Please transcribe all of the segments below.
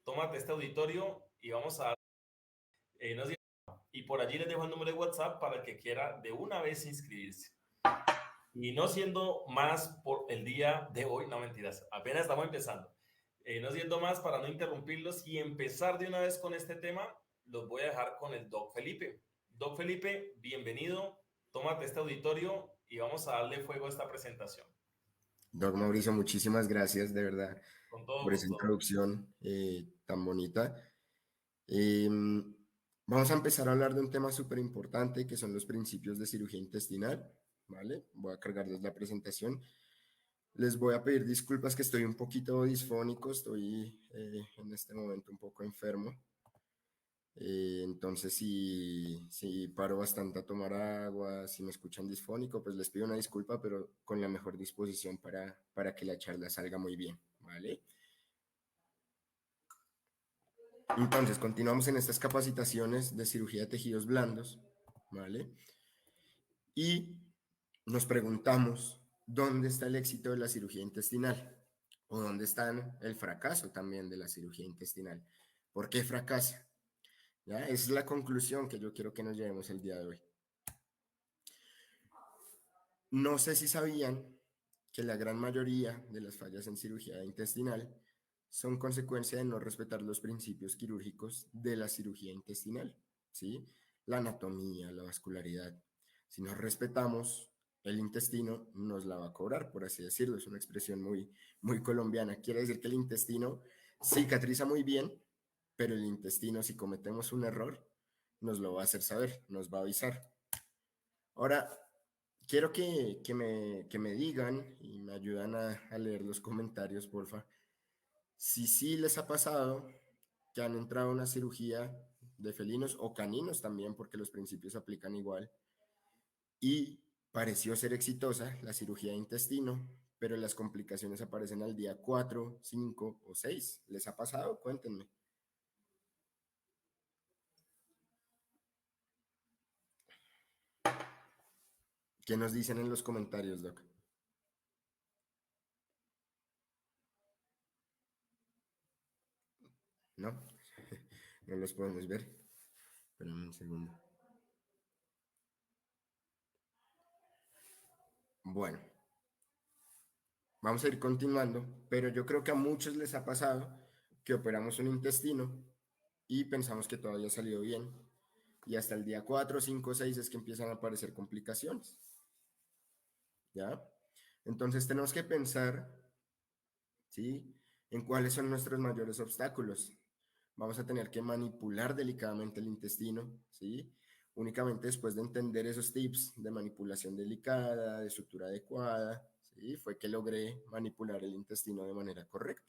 tómate este auditorio y vamos a... no sé, y por allí les dejo el número de WhatsApp para el que quiera de una vez inscribirse. Y no siendo más por el día de hoy, no mentiras, apenas estamos empezando. No siendo más para no interrumpirlos y empezar de una vez con este tema, los voy a dejar con el Doc Felipe. Doc Felipe, bienvenido, tómate este auditorio y vamos a darle fuego a esta presentación. Doc Mauricio, muchísimas gracias de verdad Con todo por esa gusto. introducción tan bonita. Eh, Vamos a empezar a hablar de un tema súper importante que son los principios de cirugía intestinal, ¿vale? Voy a cargarles la presentación. Les voy a pedir disculpas que estoy un poquito disfónico, estoy en este momento un poco enfermo. Entonces, si paro bastante a tomar agua, si me escuchan disfónico, pues les pido una disculpa, pero con la mejor disposición para que la charla salga muy bien, ¿vale? Entonces, continuamos en estas capacitaciones de cirugía de tejidos blandos, ¿vale? Y nos preguntamos, ¿dónde está el éxito de la cirugía intestinal? ¿O dónde está el fracaso también de la cirugía intestinal? ¿Por qué fracasa? ¿Ya? Esa es la conclusión que yo quiero que nos llevemos el día de hoy. No sé si sabían que la gran mayoría de las fallas en cirugía intestinal son consecuencia de no respetar los principios quirúrgicos de la cirugía intestinal, ¿sí? La anatomía, la vascularidad. Si no respetamos, el intestino nos la va a cobrar, por así decirlo. Es una expresión muy colombiana. Quiere decir que el intestino cicatriza muy bien, pero el intestino, si cometemos un error, nos lo va a hacer saber, nos va a avisar. Ahora, quiero que me digan y me ayudan a leer los comentarios, porfa. Si sí les ha pasado que han entrado a una cirugía de felinos o caninos también, porque los principios aplican igual, y pareció ser exitosa la cirugía de intestino, pero las complicaciones aparecen al día 4, 5 o 6. ¿Les ha pasado? Cuéntenme. ¿Qué nos dicen en los comentarios, Doc? ¿No? No los podemos ver. Espérame un segundo. Bueno, vamos a ir continuando, pero yo creo que a muchos les ha pasado que operamos un intestino y pensamos que todo había salido bien. Y hasta el día 4, 5, 6 es que empiezan a aparecer complicaciones, ¿ya? Entonces tenemos que pensar, ¿sí? En cuáles son nuestros mayores obstáculos. Vamos a tener que manipular delicadamente el intestino, ¿sí? Únicamente después de entender esos tips de manipulación delicada, de sutura adecuada, ¿sí? Fue que logré manipular el intestino de manera correcta.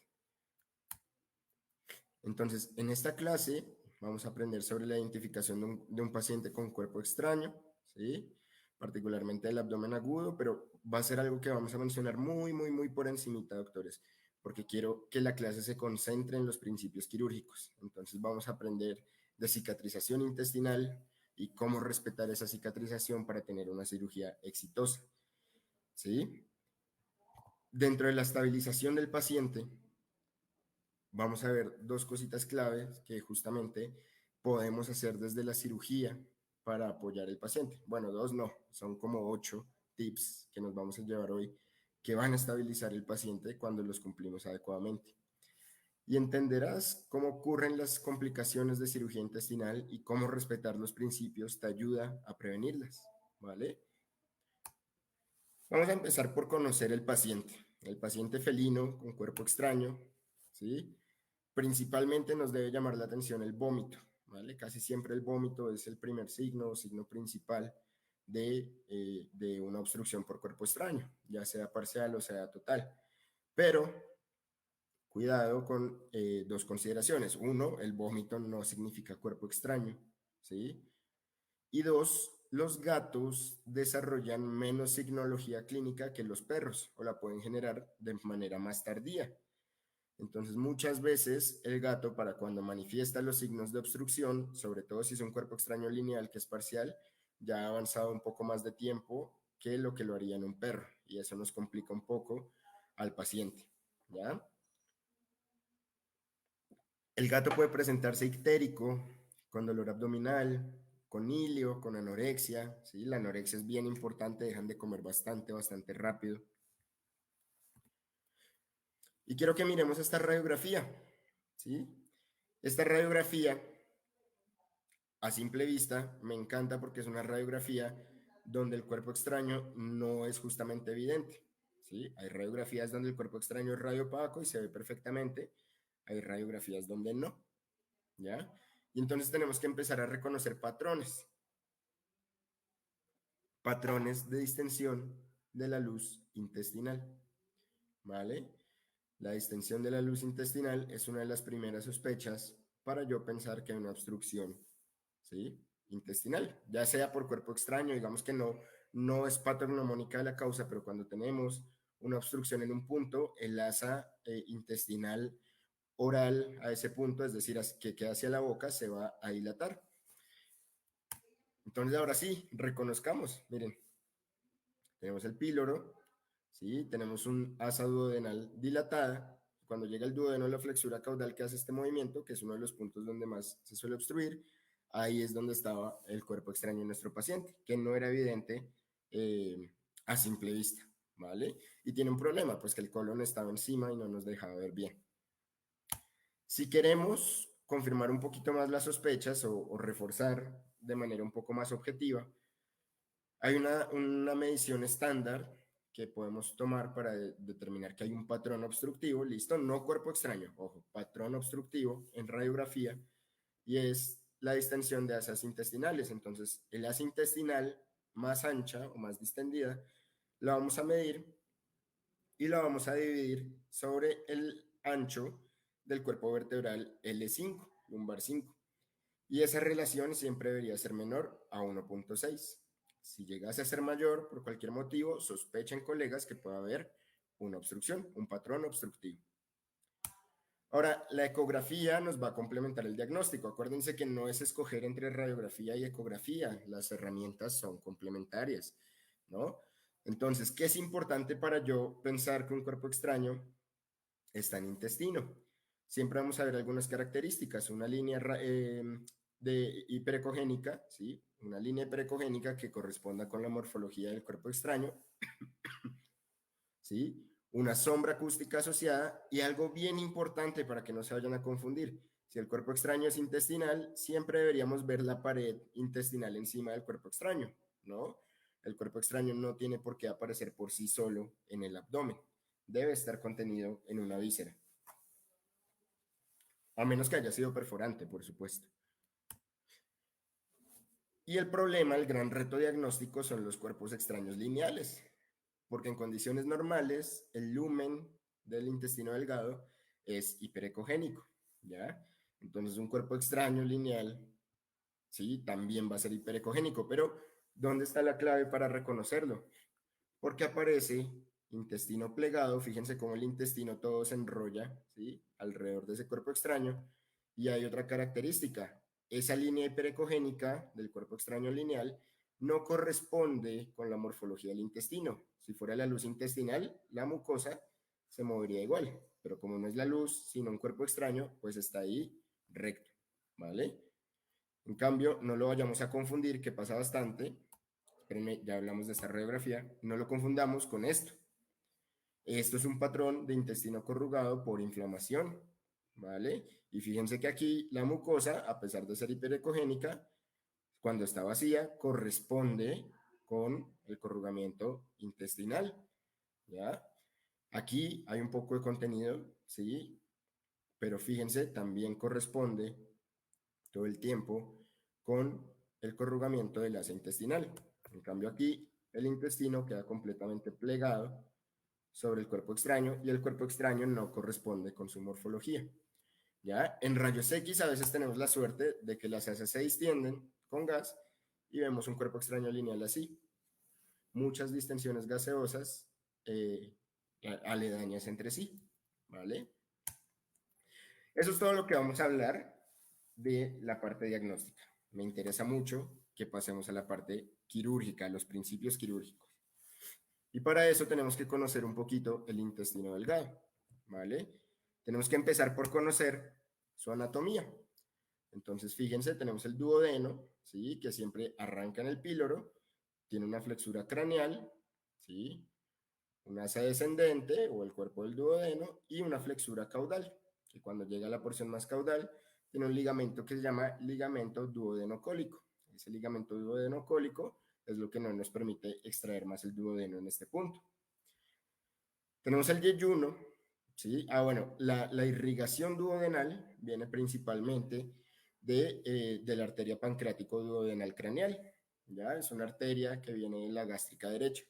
Entonces, en esta clase vamos a aprender sobre la identificación de un paciente con cuerpo extraño, ¿sí? Particularmente el abdomen agudo, pero va a ser algo que vamos a mencionar muy por encimita, doctores, porque quiero que la clase se concentre en los principios quirúrgicos. Entonces vamos a aprender de cicatrización intestinal y cómo respetar esa cicatrización para tener una cirugía exitosa, ¿sí? Dentro de la estabilización del paciente, vamos a ver dos cositas claves que justamente podemos hacer desde la cirugía para apoyar al paciente. Bueno, dos no, son como 8 tips que nos vamos a llevar hoy que van a estabilizar el paciente cuando los cumplimos adecuadamente. Y entenderás cómo ocurren las complicaciones de cirugía intestinal y cómo respetar los principios te ayuda a prevenirlas, ¿vale? Vamos a empezar por conocer el paciente felino con cuerpo extraño, ¿sí? Principalmente nos debe llamar la atención el vómito, ¿vale? Casi siempre el vómito es el primer signo principal de una obstrucción por cuerpo extraño, ya sea parcial o sea total. Pero cuidado con dos consideraciones. Uno, el vómito no significa cuerpo extraño, ¿sí? Y dos, los gatos desarrollan menos signología clínica que los perros o la pueden generar de manera más tardía. Entonces, muchas veces el gato, para cuando manifiesta los signos de obstrucción, sobre todo si es un cuerpo extraño lineal que es parcial, ya ha avanzado un poco más de tiempo que lo que lo haría en un perro, y eso nos complica un poco al paciente, ¿ya? El gato puede presentarse ictérico, con dolor abdominal, con ilio, con anorexia, ¿sí? La anorexia es bien importante, dejan de comer bastante rápido. Y quiero que miremos esta radiografía, ¿sí? Esta radiografía, a simple vista, me encanta porque es una radiografía donde el cuerpo extraño no es justamente evidente, ¿sí? Hay radiografías donde el cuerpo extraño es radiopaco y se ve perfectamente, hay radiografías donde no, ¿ya? Y entonces tenemos que empezar a reconocer patrones, patrones de distensión de la luz intestinal, ¿vale? La distensión de la luz intestinal es una de las primeras sospechas para yo pensar que hay una obstrucción, ¿sí? Intestinal, ya sea por cuerpo extraño, digamos que no es patognomónica de la causa, pero cuando tenemos una obstrucción en un punto, el asa intestinal oral a ese punto, es decir, que queda hacia la boca, se va a dilatar. Entonces, ahora sí, reconozcamos, miren, tenemos el píloro, ¿sí? Tenemos un asa duodenal dilatada. Cuando llega el duodeno, la flexura caudal que hace este movimiento, que es uno de los puntos donde más se suele obstruir, ahí es donde estaba el cuerpo extraño en nuestro paciente, que no era evidente a simple vista, ¿vale? Y tiene un problema, pues que el colon estaba encima y no nos dejaba ver bien. Si queremos confirmar un poquito más las sospechas o reforzar de manera un poco más objetiva, hay una medición estándar que podemos tomar para determinar que hay un patrón obstructivo, listo, no cuerpo extraño, ojo, patrón obstructivo en radiografía, y es la distensión de asas intestinales. Entonces, el asa intestinal más ancha o más distendida, la vamos a medir y la vamos a dividir sobre el ancho del cuerpo vertebral L5, lumbar 5. Y esa relación siempre debería ser menor a 1.6. Si llegase a ser mayor, por cualquier motivo, sospechen colegas que pueda haber una obstrucción, un patrón obstructivo. Ahora, la ecografía nos va a complementar el diagnóstico. Acuérdense que no es escoger entre radiografía y ecografía. Las herramientas son complementarias, ¿no? Entonces, ¿qué es importante para yo pensar que un cuerpo extraño está en intestino? Siempre vamos a ver algunas características. Una línea de hiperecogénica, ¿sí? Una línea hiperecogénica que corresponda con la morfología del cuerpo extraño, ¿sí? Una sombra acústica asociada y algo bien importante para que no se vayan a confundir. Si el cuerpo extraño es intestinal, siempre deberíamos ver la pared intestinal encima del cuerpo extraño, ¿no? El cuerpo extraño no tiene por qué aparecer por sí solo en el abdomen. Debe estar contenido en una víscera. A menos que haya sido perforante, por supuesto. Y el problema, el gran reto diagnóstico son los cuerpos extraños lineales, porque en condiciones normales el lumen del intestino delgado es hiperecogénico, ¿ya? Entonces un cuerpo extraño lineal, sí, también va a ser hiperecogénico, pero ¿dónde está la clave para reconocerlo? Porque aparece intestino plegado, fíjense cómo el intestino todo se enrolla, ¿sí? Alrededor de ese cuerpo extraño, y hay otra característica, esa línea hiperecogénica del cuerpo extraño lineal no corresponde con la morfología del intestino. Si fuera la luz intestinal, la mucosa se movería igual, pero como no es la luz, sino un cuerpo extraño, pues está ahí recto, ¿vale? En cambio, no lo vayamos a confundir, que pasa bastante, espérenme, ya hablamos de esta radiografía, no lo confundamos con esto. Esto es un patrón de intestino corrugado por inflamación, ¿vale? Y fíjense que aquí la mucosa, a pesar de ser hiperecogénica, cuando está vacía, corresponde con el corrugamiento intestinal, ¿ya? Aquí hay un poco de contenido, ¿sí? Pero fíjense, también corresponde todo el tiempo con el corrugamiento del asa intestinal. En cambio aquí, el intestino queda completamente plegado sobre el cuerpo extraño y el cuerpo extraño no corresponde con su morfología. ¿Ya? En rayos X a veces tenemos la suerte de que las asas se distienden con gas y vemos un cuerpo extraño lineal así. Muchas distensiones gaseosas aledañas entre sí, ¿vale? Eso es todo lo que vamos a hablar de la parte diagnóstica. Me interesa mucho que pasemos a la parte quirúrgica, a los principios quirúrgicos. Y para eso tenemos que conocer un poquito el intestino delgado, ¿vale? Tenemos que empezar por conocer su anatomía. Entonces, fíjense, tenemos el duodeno, ¿sí? Que siempre arranca en el píloro, tiene una flexura craneal, ¿sí? Un asa descendente o el cuerpo del duodeno y una flexura caudal, que cuando llega a la porción más caudal tiene un ligamento que se llama ligamento duodenocólico. Ese ligamento duodenocólico es lo que no nos permite extraer más el duodeno en este punto. Tenemos el yeyuno, ¿sí? Bueno, la irrigación duodenal viene principalmente de la arteria pancreático duodenal craneal, ¿ya? Es una arteria que viene de la gástrica derecha.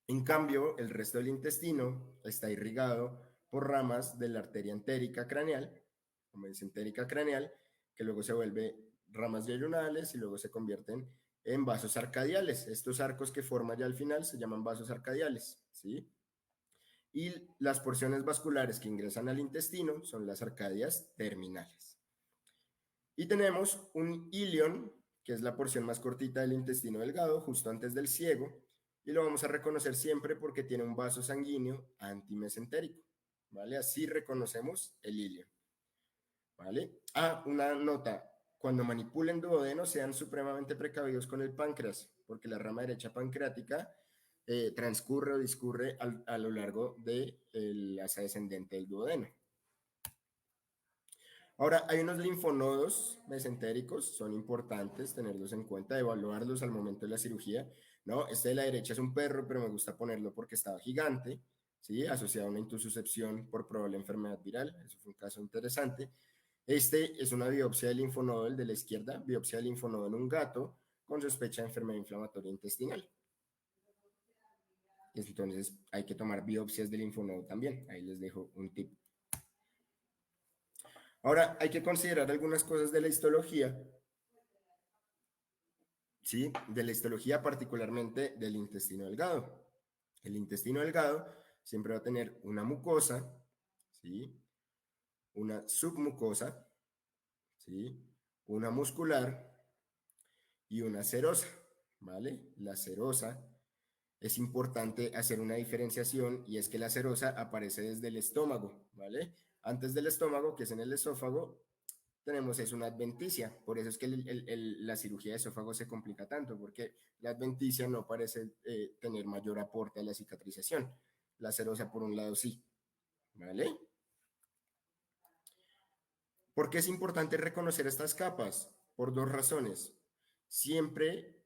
En cambio, el resto del intestino está irrigado por ramas de la arteria entérica craneal, como es entérica craneal, que luego se vuelve ramas yeyunales y luego se convierten en vasos arcadiales. Estos arcos que forma ya al final se llaman vasos arcadiales, ¿sí? Y las porciones vasculares que ingresan al intestino son las arcadias terminales. Y tenemos un ilion, que es la porción más cortita del intestino delgado, justo antes del ciego, y lo vamos a reconocer siempre porque tiene un vaso sanguíneo antimesentérico, ¿vale? Así reconocemos el ilion, ¿vale? Una nota, cuando manipulen duodeno sean supremamente precavidos con el páncreas, porque la rama derecha pancreática transcurre o discurre a lo largo del asa descendente del duodeno. Ahora, hay unos linfonodos mesentéricos, son importantes tenerlos en cuenta, evaluarlos al momento de la cirugía, ¿no? Este de la derecha es un perro, pero me gusta ponerlo porque estaba gigante, ¿sí? Asociado a una intususcepción por probable enfermedad viral, eso fue un caso interesante. Este es una biopsia del linfonodo, el de la izquierda, biopsia del linfonodo en un gato con sospecha de enfermedad inflamatoria intestinal. Entonces, hay que tomar biopsias del linfonodo también, ahí les dejo un tip. Ahora, hay que considerar algunas cosas de la histología, ¿sí? De la histología particularmente del intestino delgado. El intestino delgado siempre va a tener una mucosa, ¿sí? Una submucosa, ¿sí? Una muscular y una serosa, ¿vale? La serosa es importante hacer una diferenciación y es que la serosa aparece desde el estómago, ¿vale? Antes del estómago, que es en el esófago, tenemos es una adventicia, por eso es que la cirugía de esófago se complica tanto, porque la adventicia no parece tener mayor aporte a la cicatrización. La serosa por un lado sí, ¿vale? ¿Por qué es importante reconocer estas capas? Por dos razones. Siempre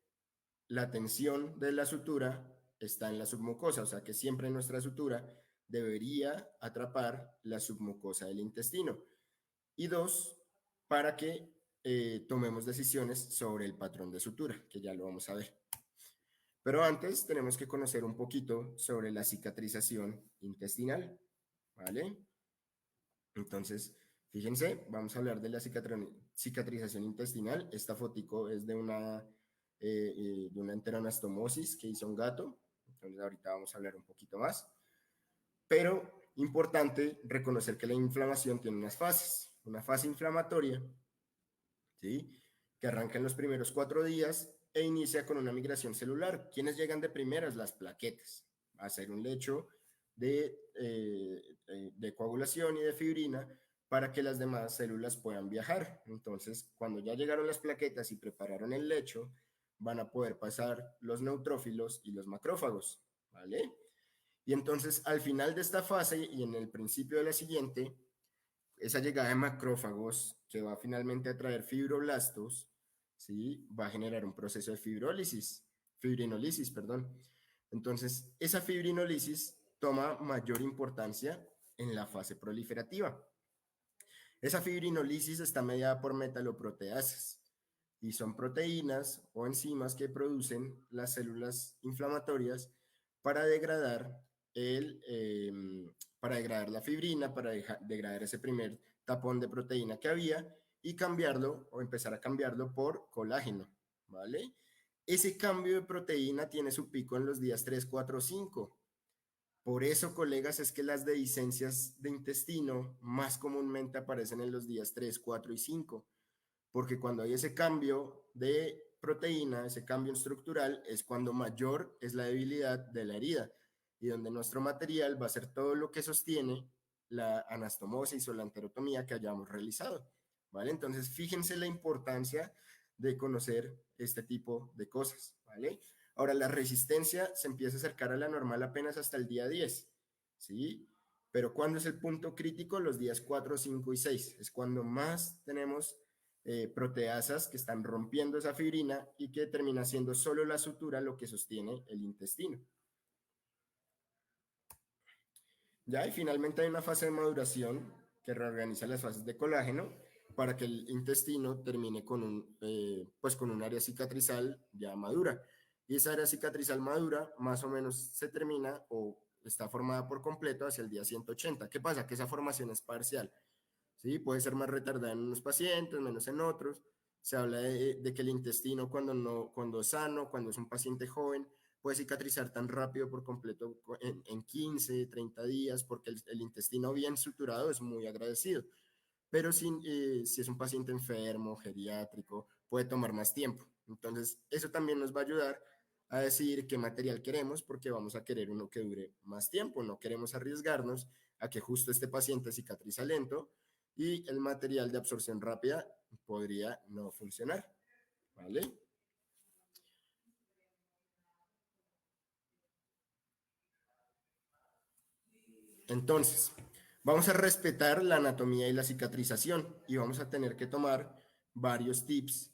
la tensión de la sutura está en la submucosa, o sea que siempre nuestra sutura debería atrapar la submucosa del intestino. Y dos, para que tomemos decisiones sobre el patrón de sutura, que ya lo vamos a ver. Pero antes tenemos que conocer un poquito sobre la cicatrización intestinal, ¿vale? Entonces, fíjense, vamos a hablar de la cicatrización intestinal. Esta fotico es de una enteroanastomosis que hizo un gato. Entonces, ahorita vamos a hablar un poquito más. Pero importante reconocer que la inflamación tiene unas fases. Una fase inflamatoria, ¿sí? Que arranca en los primeros 4 días e inicia con una migración celular. ¿Quiénes llegan de primeras? Las plaquetas. Va a ser un lecho de coagulación y de fibrina para que las demás células puedan viajar. Entonces, cuando ya llegaron las plaquetas y prepararon el lecho, van a poder pasar los neutrófilos y los macrófagos, ¿vale? Y entonces, al final de esta fase y en el principio de la siguiente, esa llegada de macrófagos que va finalmente a traer fibroblastos, ¿sí? Va a generar un proceso de fibrinolisis, perdón. Entonces, esa fibrinolisis toma mayor importancia en la fase proliferativa. Esa fibrinolisis está mediada por metaloproteasas y son proteínas o enzimas que producen las células inflamatorias para degradar para degradar la fibrina, para degradar ese primer tapón de proteína que había y cambiarlo o empezar a cambiarlo por colágeno, ¿vale? Ese cambio de proteína tiene su pico en los días 3, 4, 5. Por eso, colegas, es que las dehiscencias de intestino más comúnmente aparecen en los días 3, 4 y 5, porque cuando hay ese cambio de proteína, ese cambio estructural, es cuando mayor es la debilidad de la herida y donde nuestro material va a ser todo lo que sostiene la anastomosis o la enterotomía que hayamos realizado, ¿vale? Entonces, fíjense la importancia de conocer este tipo de cosas, ¿vale? Ahora, la resistencia se empieza a acercar a la normal apenas hasta el día 10, ¿sí? Pero ¿cuándo es el punto crítico? Los días 4, 5 y 6. Es cuando más tenemos proteasas que están rompiendo esa fibrina y que termina siendo solo la sutura lo que sostiene el intestino. Ya, y finalmente hay una fase de maduración que reorganiza las fases de colágeno para que el intestino termine pues con un área cicatrizal ya madura. Y esa área cicatrizal madura más o menos se termina o está formada por completo hacia el día 180. ¿Qué pasa? Que esa formación es parcial. ¿Sí? Puede ser más retardada en unos pacientes, menos en otros. Se habla de que el intestino cuando es sano, cuando es un paciente joven, puede cicatrizar tan rápido por completo en 15, 30 días, porque el intestino bien suturado es muy agradecido. Pero si es un paciente enfermo, geriátrico, puede tomar más tiempo. Entonces, eso también nos va a ayudar a decidir qué material queremos, porque vamos a querer uno que dure más tiempo. No queremos arriesgarnos a que justo este paciente cicatriza lento y el material de absorción rápida podría no funcionar, ¿vale? Entonces, vamos a respetar la anatomía y la cicatrización y vamos a tener que tomar varios tips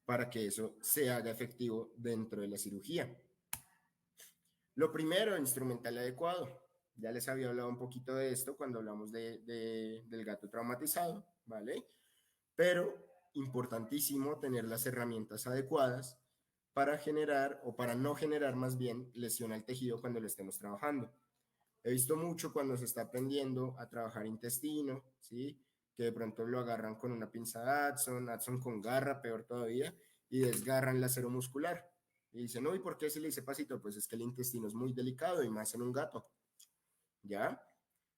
para que eso se haga efectivo dentro de la cirugía. Lo primero, instrumental adecuado. Ya les había hablado un poquito de esto cuando hablamos del gato traumatizado, ¿vale? Pero importantísimo tener las herramientas adecuadas para generar o para no generar más bien lesión al tejido cuando lo estemos trabajando. He visto mucho cuando se está aprendiendo a trabajar intestino, ¿sí? Que de pronto lo agarran con una pinza Adson con garra, peor todavía, y desgarran el acero muscular. Y dicen, no, ¿y por qué se le dice pasito? Pues es que el intestino es muy delicado y más en un gato, ¿ya?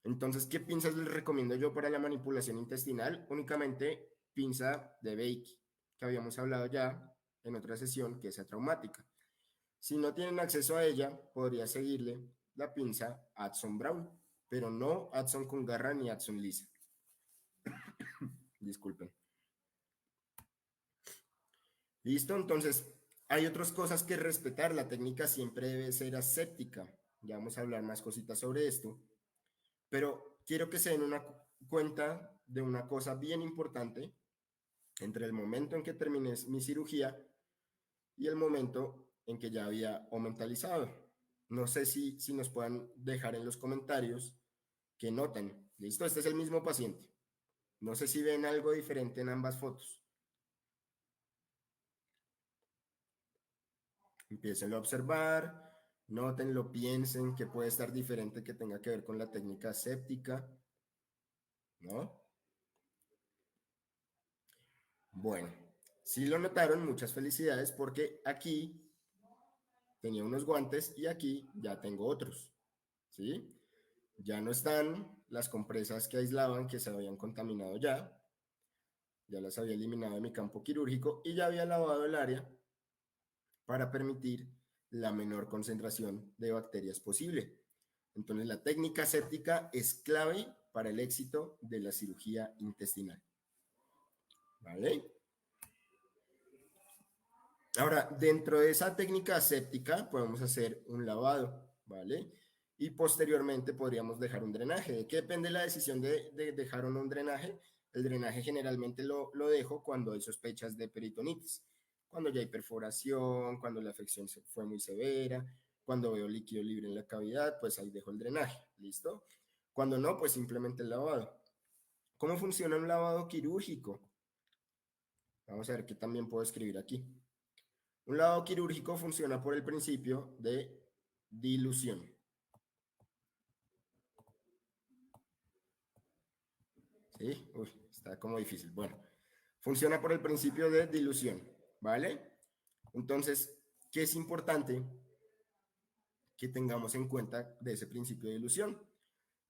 Entonces, ¿qué pinzas les recomiendo yo para la manipulación intestinal? Únicamente pinza de Bake, que habíamos hablado ya en otra sesión, que es atraumática. Si no tienen acceso a ella, podría seguirle la pinza Adson Brown, pero no Adson con garra ni Adson lisa. Disculpen. Listo, entonces hay otras cosas que respetar. La técnica siempre debe ser aséptica. Ya vamos a hablar más cositas sobre esto. Pero quiero que se den una cuenta de una cosa bien importante entre el momento en que terminé mi cirugía y el momento en que ya había mentalizado. No sé si nos puedan dejar en los comentarios qué notan. Listo, este es el mismo paciente. No sé si ven algo diferente en ambas fotos. Empiecen a observar, nótenlo, piensen que puede estar diferente, que tenga que ver con la técnica séptica, ¿no? Bueno, si lo notaron, muchas felicidades porque aquí tenía unos guantes y aquí ya tengo otros, ¿sí? Ya no están las compresas que aislaban, que se habían contaminado ya las había eliminado de mi campo quirúrgico y ya había lavado el área para permitir la menor concentración de bacterias posible. Entonces, la técnica séptica es clave para el éxito de la cirugía intestinal. ¿Vale? Ahora, dentro de esa técnica séptica podemos hacer un lavado, ¿vale? Y posteriormente podríamos dejar un drenaje. ¿De qué depende la decisión de dejar o no un drenaje? El drenaje generalmente lo dejo cuando hay sospechas de peritonitis, cuando ya hay perforación, cuando la afección fue muy severa, cuando veo líquido libre en la cavidad, pues ahí dejo el drenaje, ¿listo? Cuando no, pues simplemente el lavado. ¿Cómo funciona un lavado quirúrgico? Vamos a ver qué también puedo escribir aquí. Un lavado quirúrgico funciona por el principio de dilución. ¿Sí? Uy, está como difícil. Bueno, funciona por el principio de dilución, ¿vale? Entonces, ¿qué es importante que tengamos en cuenta de ese principio de dilución?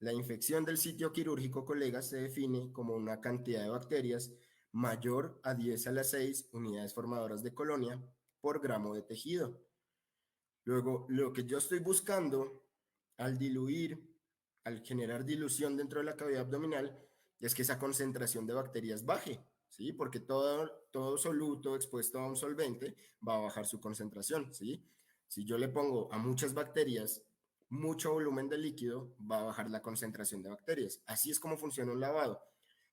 La infección del sitio quirúrgico, colegas, se define como una cantidad de bacterias mayor a 10 a la 6 unidades formadoras de colonia por gramo de tejido. Luego, lo que yo estoy buscando al diluir al generar dilución dentro de la cavidad abdominal es que esa concentración de bacterias baje, ¿sí? Porque todo soluto expuesto a un solvente va a bajar su concentración, ¿sí? Si yo le pongo a muchas bacterias mucho volumen de líquido, va a bajar la concentración de bacterias. Así es como funciona un lavado.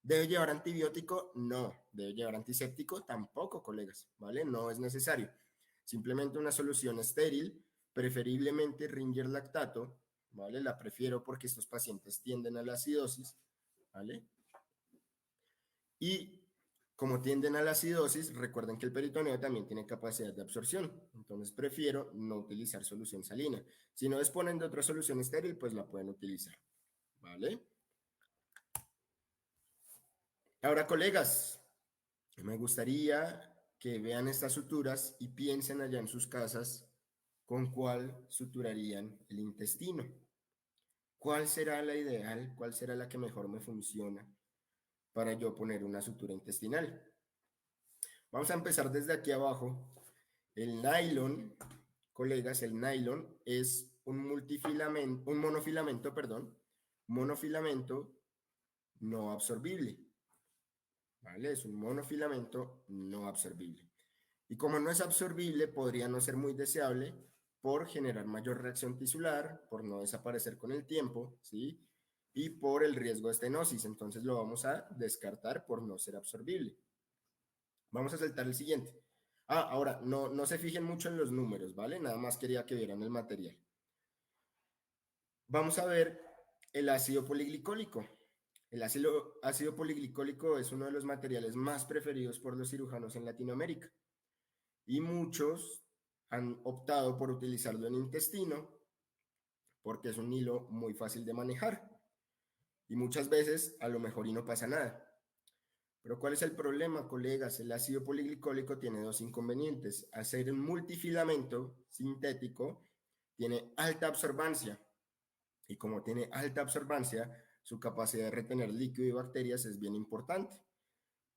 ¿Debe llevar antibiótico? No. ¿Debe llevar antiséptico? Tampoco, colegas, ¿vale? No es necesario. Simplemente una solución estéril, preferiblemente Ringer lactato, ¿vale? La prefiero porque estos pacientes tienden a la acidosis, ¿vale? Y como tienden a la acidosis, recuerden que el peritoneo también tiene capacidad de absorción, entonces prefiero no utilizar solución salina. Si no disponen de otra solución estéril, pues la pueden utilizar, ¿vale? Ahora, colegas, me gustaría que vean estas suturas y piensen allá en sus casas con cuál suturarían el intestino. ¿Cuál será la ideal? ¿Cuál será la que mejor me funciona para yo poner una sutura intestinal? Vamos a empezar desde aquí abajo. El nylon, colegas, el nylon es un monofilamento, perdón, monofilamento no absorbible, ¿vale? Es un monofilamento no absorbible. Y como no es absorbible, podría no ser muy deseable por generar mayor reacción tisular, por no desaparecer con el tiempo, ¿sí? Y por el riesgo de estenosis. Entonces lo vamos a descartar por no ser absorbible. Vamos a saltar el siguiente. Ahora, no se fijen mucho en los números, ¿vale? Nada más quería que vieran el material. Vamos a ver el ácido poliglicólico. El ácido poliglicólico es uno de los materiales más preferidos por los cirujanos en Latinoamérica y muchos han optado por utilizarlo en intestino porque es un hilo muy fácil de manejar y muchas veces a lo mejor y no pasa nada. Pero ¿cuál es el problema, colegas? El ácido poliglicólico tiene dos inconvenientes. Al ser un multifilamento sintético, tiene alta absorbancia y como tiene alta absorbancia, su capacidad de retener líquido y bacterias es bien importante.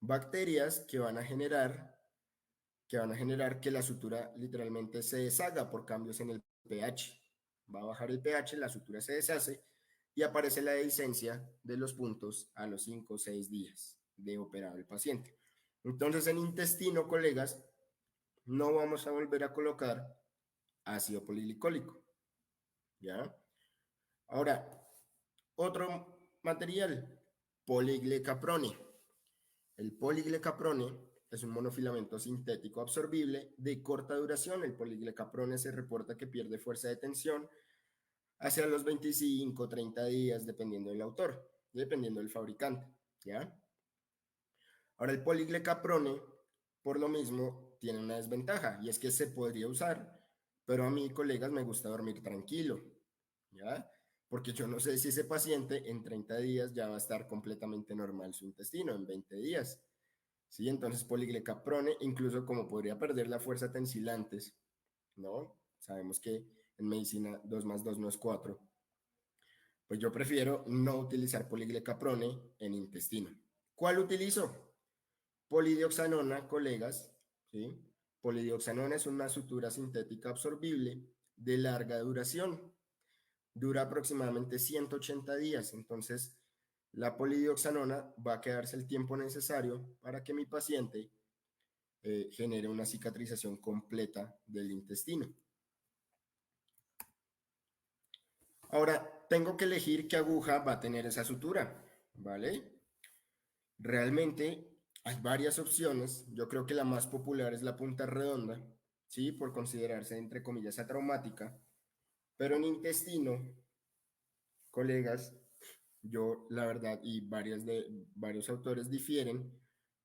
Bacterias que la sutura literalmente se deshaga por cambios en el pH. Va a bajar el pH, la sutura se deshace y aparece la dehiscencia de los puntos a los 5 o 6 días de operado el paciente. Entonces, en intestino, colegas, no vamos a volver a colocar ácido poliglicólico. ¿Ya? Ahora, otro material, poliglecaprone. El poliglecaprone es un monofilamento sintético absorbible de corta duración. El poliglecaprone se reporta que pierde fuerza de tensión hacia los 25 o 30 días, dependiendo del autor, dependiendo del fabricante, ¿ya? Ahora, el poliglecaprone, por lo mismo, tiene una desventaja, y es que se podría usar, pero a mí, colegas, me gusta dormir tranquilo, ¿ya? Porque yo no sé si ese paciente en 30 días ya va a estar completamente normal su intestino, en 20 días. ¿Sí? Entonces, poliglecaprone, incluso como podría perder la fuerza tensilantes, ¿no? Sabemos que en medicina 2 más 2 no es 4. Pues yo prefiero no utilizar poliglecaprone en intestino. ¿Cuál utilizo? Polidioxanona, colegas, ¿sí? Polidioxanona es una sutura sintética absorbible de larga duración. Dura aproximadamente 180 días. Entonces, la polidioxanona va a quedarse el tiempo necesario para que mi paciente genere una cicatrización completa del intestino. Ahora, tengo que elegir qué aguja va a tener esa sutura, ¿vale? Realmente hay varias opciones. Yo creo que la más popular es la punta redonda, ¿sí? Por considerarse, entre comillas, atraumática. Pero en intestino, colegas, yo la verdad y varios autores difieren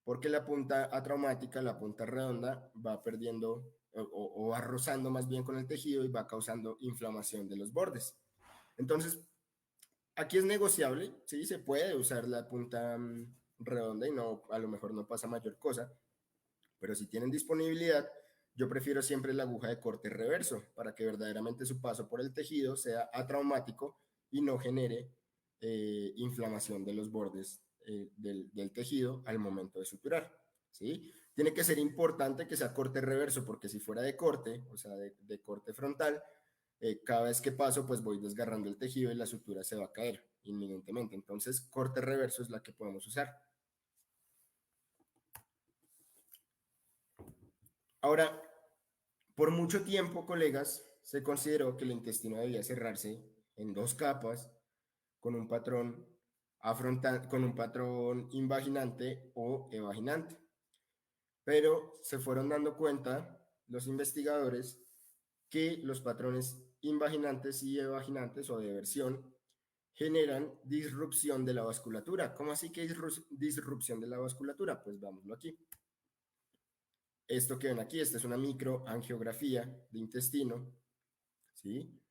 porque la punta atraumática, la punta redonda, va perdiendo o va rozando más bien con el tejido y va causando inflamación de los bordes. Entonces, aquí es negociable, sí, se puede usar la punta redonda y no, a lo mejor no pasa mayor cosa, pero si tienen disponibilidad, yo prefiero siempre la aguja de corte reverso para que verdaderamente su paso por el tejido sea atraumático y no genere inflamación de los bordes del tejido al momento de suturar, ¿sí? Tiene que ser importante que sea corte reverso porque si fuera de corte, o sea, de corte frontal, cada vez que paso, pues voy desgarrando el tejido y la sutura se va a caer inminentemente. Entonces, corte reverso es la que podemos usar. Ahora, por mucho tiempo, colegas, se consideró que el intestino debía cerrarse en dos capas con un patrón con un patrón invaginante o evaginante. Pero se fueron dando cuenta los investigadores que los patrones invaginantes y evaginantes o de eversión generan disrupción de la vasculatura. ¿Cómo así que disrupción de la vasculatura? Pues vámonos aquí. Esto que ven aquí, esta es una microangiografía de intestino, ¿sí?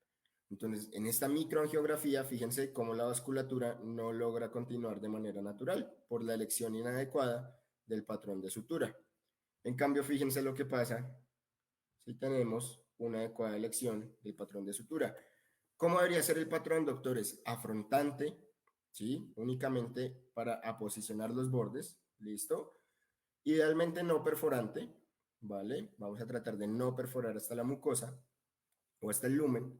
Entonces, en esta microangiografía, fíjense cómo la vasculatura no logra continuar de manera natural por la elección inadecuada del patrón de sutura. En cambio, fíjense lo que pasa si tenemos una adecuada elección del patrón de sutura. ¿Cómo debería ser el patrón, doctores? Afrontante, ¿sí? Únicamente para aposicionar los bordes, ¿listo? Idealmente no perforante, ¿vale? Vamos a tratar de no perforar hasta la mucosa o hasta el lumen,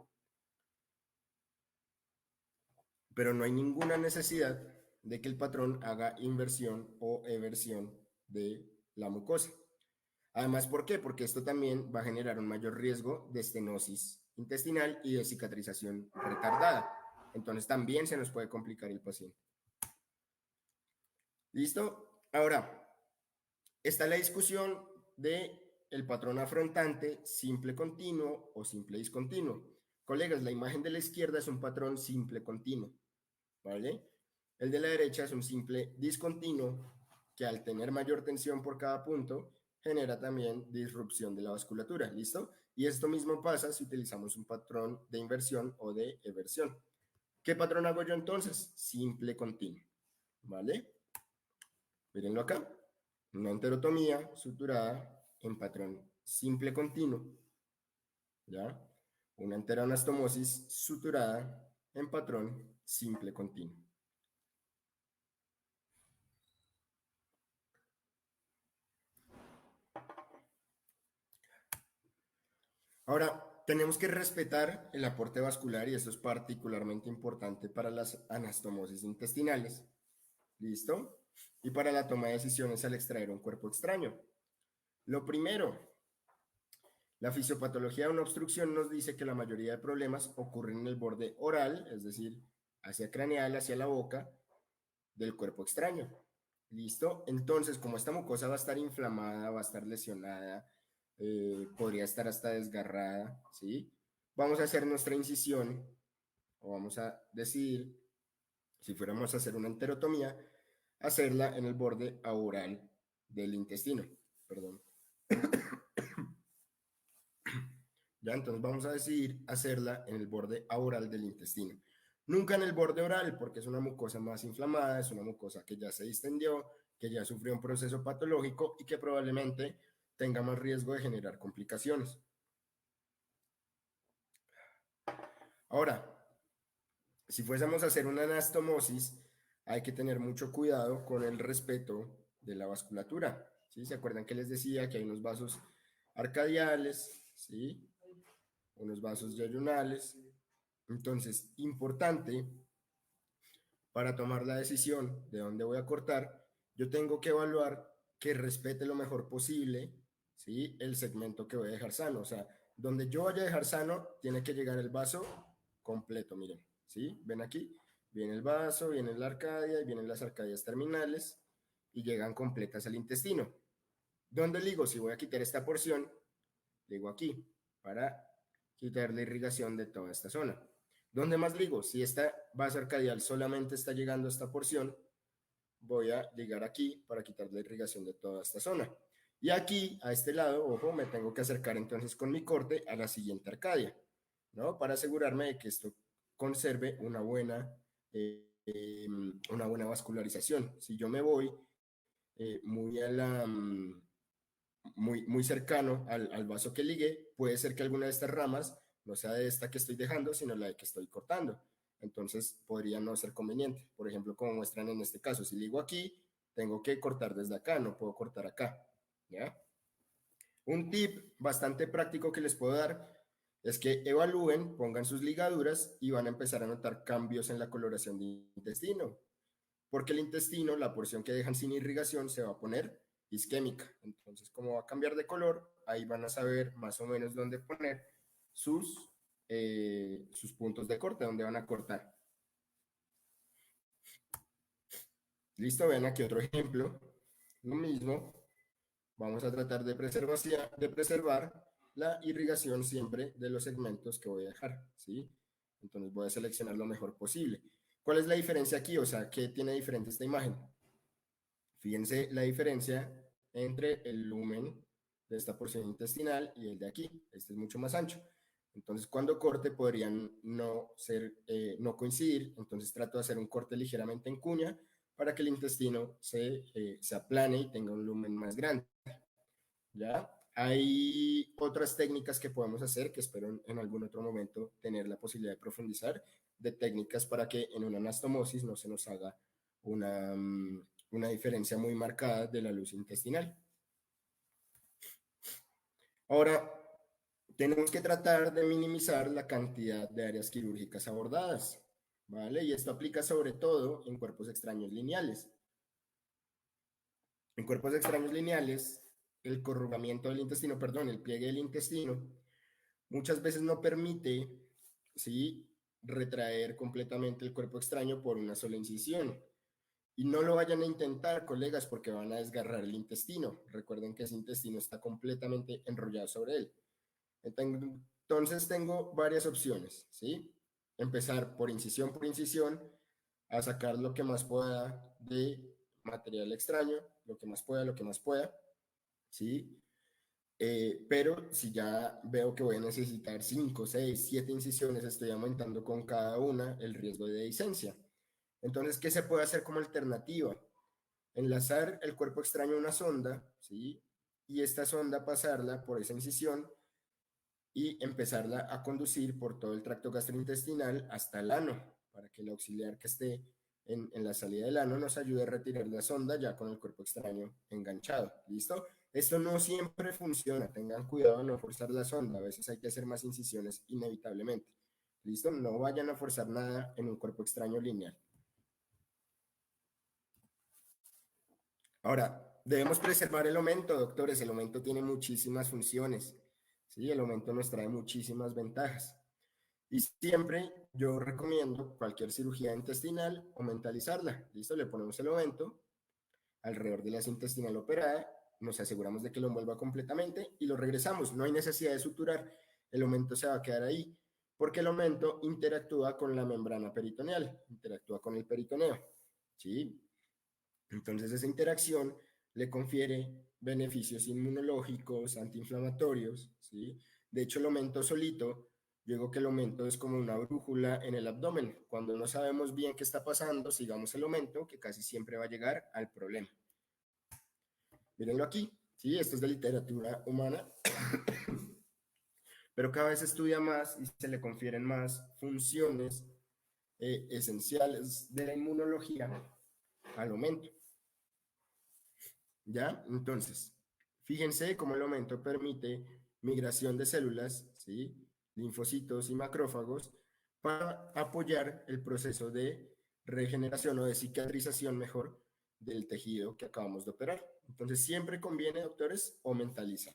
pero no hay ninguna necesidad de que el patrón haga inversión o eversión de la mucosa. Además, ¿por qué? Porque esto también va a generar un mayor riesgo de estenosis intestinal y de cicatrización retardada. Entonces también se nos puede complicar el paciente. ¿Listo? Ahora, está la discusión de el patrón afrontante, simple continuo o simple discontinuo. Colegas, la imagen de la izquierda es un patrón simple continuo, ¿vale? El de la derecha es un simple discontinuo que al tener mayor tensión por cada punto genera también disrupción de la vasculatura, ¿listo? Y esto mismo pasa si utilizamos un patrón de inversión o de eversión. ¿Qué patrón hago yo entonces? Simple continuo, ¿vale? Mírenlo acá. Una enterotomía suturada en patrón simple continuo, ¿ya? Una enteroanastomosis suturada en patrón simple continuo. Ahora, tenemos que respetar el aporte vascular y eso es particularmente importante para las anastomosis intestinales. ¿Listo? Y para la toma de decisiones al extraer un cuerpo extraño. Lo primero, la fisiopatología de una obstrucción nos dice que la mayoría de problemas ocurren en el borde oral, es decir, hacia craneal, hacia la boca del cuerpo extraño. ¿Listo? Entonces, como esta mucosa va a estar inflamada, va a estar lesionada, podría estar hasta desgarrada, ¿sí? Vamos a hacer nuestra incisión, o vamos a decidir, si fuéramos a hacer una enterotomía, hacerla en el borde oral del intestino, perdón. Ya, entonces vamos a decidir hacerla en el borde oral del intestino. Nunca en el borde oral, porque es una mucosa más inflamada, es una mucosa que ya se distendió, que ya sufrió un proceso patológico y que probablemente tenga más riesgo de generar complicaciones. Ahora, si fuésemos a hacer una anastomosis, hay que tener mucho cuidado con el respeto de la vasculatura. ¿Sí? ¿Se acuerdan que les decía que hay unos vasos arcadiales, ¿sí? Unos vasos yayunales? Entonces, importante para tomar la decisión de dónde voy a cortar, yo tengo que evaluar que respete lo mejor posible, ¿sí? El segmento que voy a dejar sano. O sea, donde yo vaya a dejar sano, tiene que llegar el vaso completo, miren, ¿sí? ¿Ven aquí? Viene el vaso, viene la arcadia, y vienen las arcadias terminales y llegan completas al intestino. ¿Dónde ligo? Si voy a quitar esta porción, ligo aquí para quitar la irrigación de toda esta zona. ¿Dónde más ligo? Si esta base arcadial solamente está llegando a esta porción, voy a ligar aquí para quitar la irrigación de toda esta zona. Y aquí, a este lado, ojo, me tengo que acercar entonces con mi corte a la siguiente arcadia, ¿no? Para asegurarme de que esto conserve una buena vascularización. Si yo me voy muy a la... muy cercano al vaso que ligué, puede ser que alguna de estas ramas no sea de esta que estoy dejando, sino la de que estoy cortando. Entonces podría no ser conveniente. Por ejemplo, como muestran en este caso, si ligo aquí, tengo que cortar desde acá, no puedo cortar acá. ¿Ya? Un tip bastante práctico que les puedo dar es que evalúen, pongan sus ligaduras y van a empezar a notar cambios en la coloración del intestino, porque el intestino, la porción que dejan sin irrigación, se va a poner isquémica. Entonces, como va a cambiar de color, ahí van a saber más o menos dónde poner sus puntos de corte, dónde van a cortar. Listo, ven aquí otro ejemplo. Lo mismo, vamos a tratar de preservar la irrigación siempre de los segmentos que voy a dejar, ¿sí? Entonces voy a seleccionar lo mejor posible. ¿Cuál es la diferencia aquí? O sea, ¿qué tiene diferente esta imagen? Fíjense la diferencia entre el lumen de esta porción intestinal y el de aquí. Este es mucho más ancho. Entonces, cuando corte podrían no coincidir. Entonces, trato de hacer un corte ligeramente en cuña para que el intestino se aplane y tenga un lumen más grande. ¿Ya? Hay otras técnicas que podemos hacer que espero en algún otro momento tener la posibilidad de profundizar, de técnicas para que en una anastomosis no se nos haga una diferencia muy marcada de la luz intestinal. Ahora, tenemos que tratar de minimizar la cantidad de áreas quirúrgicas abordadas, ¿vale? Y esto aplica sobre todo en cuerpos extraños lineales. En cuerpos extraños lineales, el corrugamiento del intestino, perdón, el pliegue del intestino, muchas veces no permite, ¿sí?, retraer completamente el cuerpo extraño por una sola incisión. Y no lo vayan a intentar, colegas, porque van a desgarrar el intestino. Recuerden que ese intestino está completamente enrollado sobre él. Entonces tengo varias opciones, ¿sí? Empezar por incisión, a sacar lo que más pueda de material extraño, lo que más pueda, ¿sí? Pero si ya veo que voy a necesitar 5, 6, 7 incisiones, estoy aumentando con cada una el riesgo de dehiscencia. Entonces, ¿qué se puede hacer como alternativa? Enlazar el cuerpo extraño a una sonda, ¿sí? Y esta sonda pasarla por esa incisión y empezarla a conducir por todo el tracto gastrointestinal hasta el ano, para que el auxiliar que esté en la salida del ano nos ayude a retirar la sonda ya con el cuerpo extraño enganchado. ¿Listo? Esto no siempre funciona, tengan cuidado de no forzar la sonda, a veces hay que hacer más incisiones inevitablemente. ¿Listo? No vayan a forzar nada en un cuerpo extraño lineal. Ahora, debemos preservar el aumento, doctores. El aumento tiene muchísimas funciones. ¿Sí? El aumento nos trae muchísimas ventajas. Y siempre yo recomiendo cualquier cirugía intestinal o mentalizarla. ¿Listo? Le ponemos el aumento alrededor de la cinta intestinal operada, nos aseguramos de que lo envuelva completamente y lo regresamos. No hay necesidad de suturar. El aumento se va a quedar ahí porque el aumento interactúa con la membrana peritoneal, interactúa con el peritoneo. ¿Sí? Entonces esa interacción le confiere beneficios inmunológicos, antiinflamatorios, ¿sí? De hecho, el aumento solito, yo digo que el aumento es como una brújula en el abdomen. Cuando no sabemos bien qué está pasando, sigamos el aumento, que casi siempre va a llegar al problema. Mírenlo aquí, ¿sí? Esto es de literatura humana, pero cada vez se estudia más y se le confieren más funciones esenciales de la inmunología al aumento. ¿Ya? Entonces, fíjense cómo el aumento permite migración de células, ¿sí? Linfocitos y macrófagos para apoyar el proceso de regeneración o de cicatrización mejor del tejido que acabamos de operar. Entonces, siempre conviene, doctores, o mentalizar.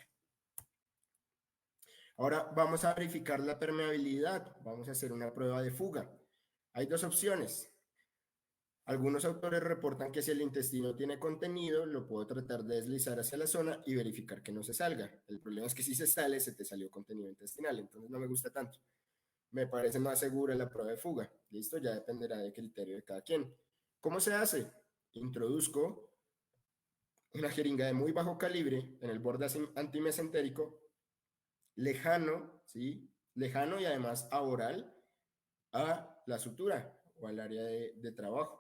Ahora vamos a verificar la permeabilidad. Vamos a hacer una prueba de fuga. Hay dos opciones. Algunos autores reportan que si el intestino tiene contenido, lo puedo tratar de deslizar hacia la zona y verificar que no se salga. El problema es que si se sale, se te salió contenido intestinal, entonces no me gusta tanto. Me parece más segura la prueba de fuga. Listo, ya dependerá del criterio de cada quien. ¿Cómo se hace? Introduzco una jeringa de muy bajo calibre en el borde antimesentérico, lejano, ¿sí? Lejano y además oral a la sutura o al área de trabajo.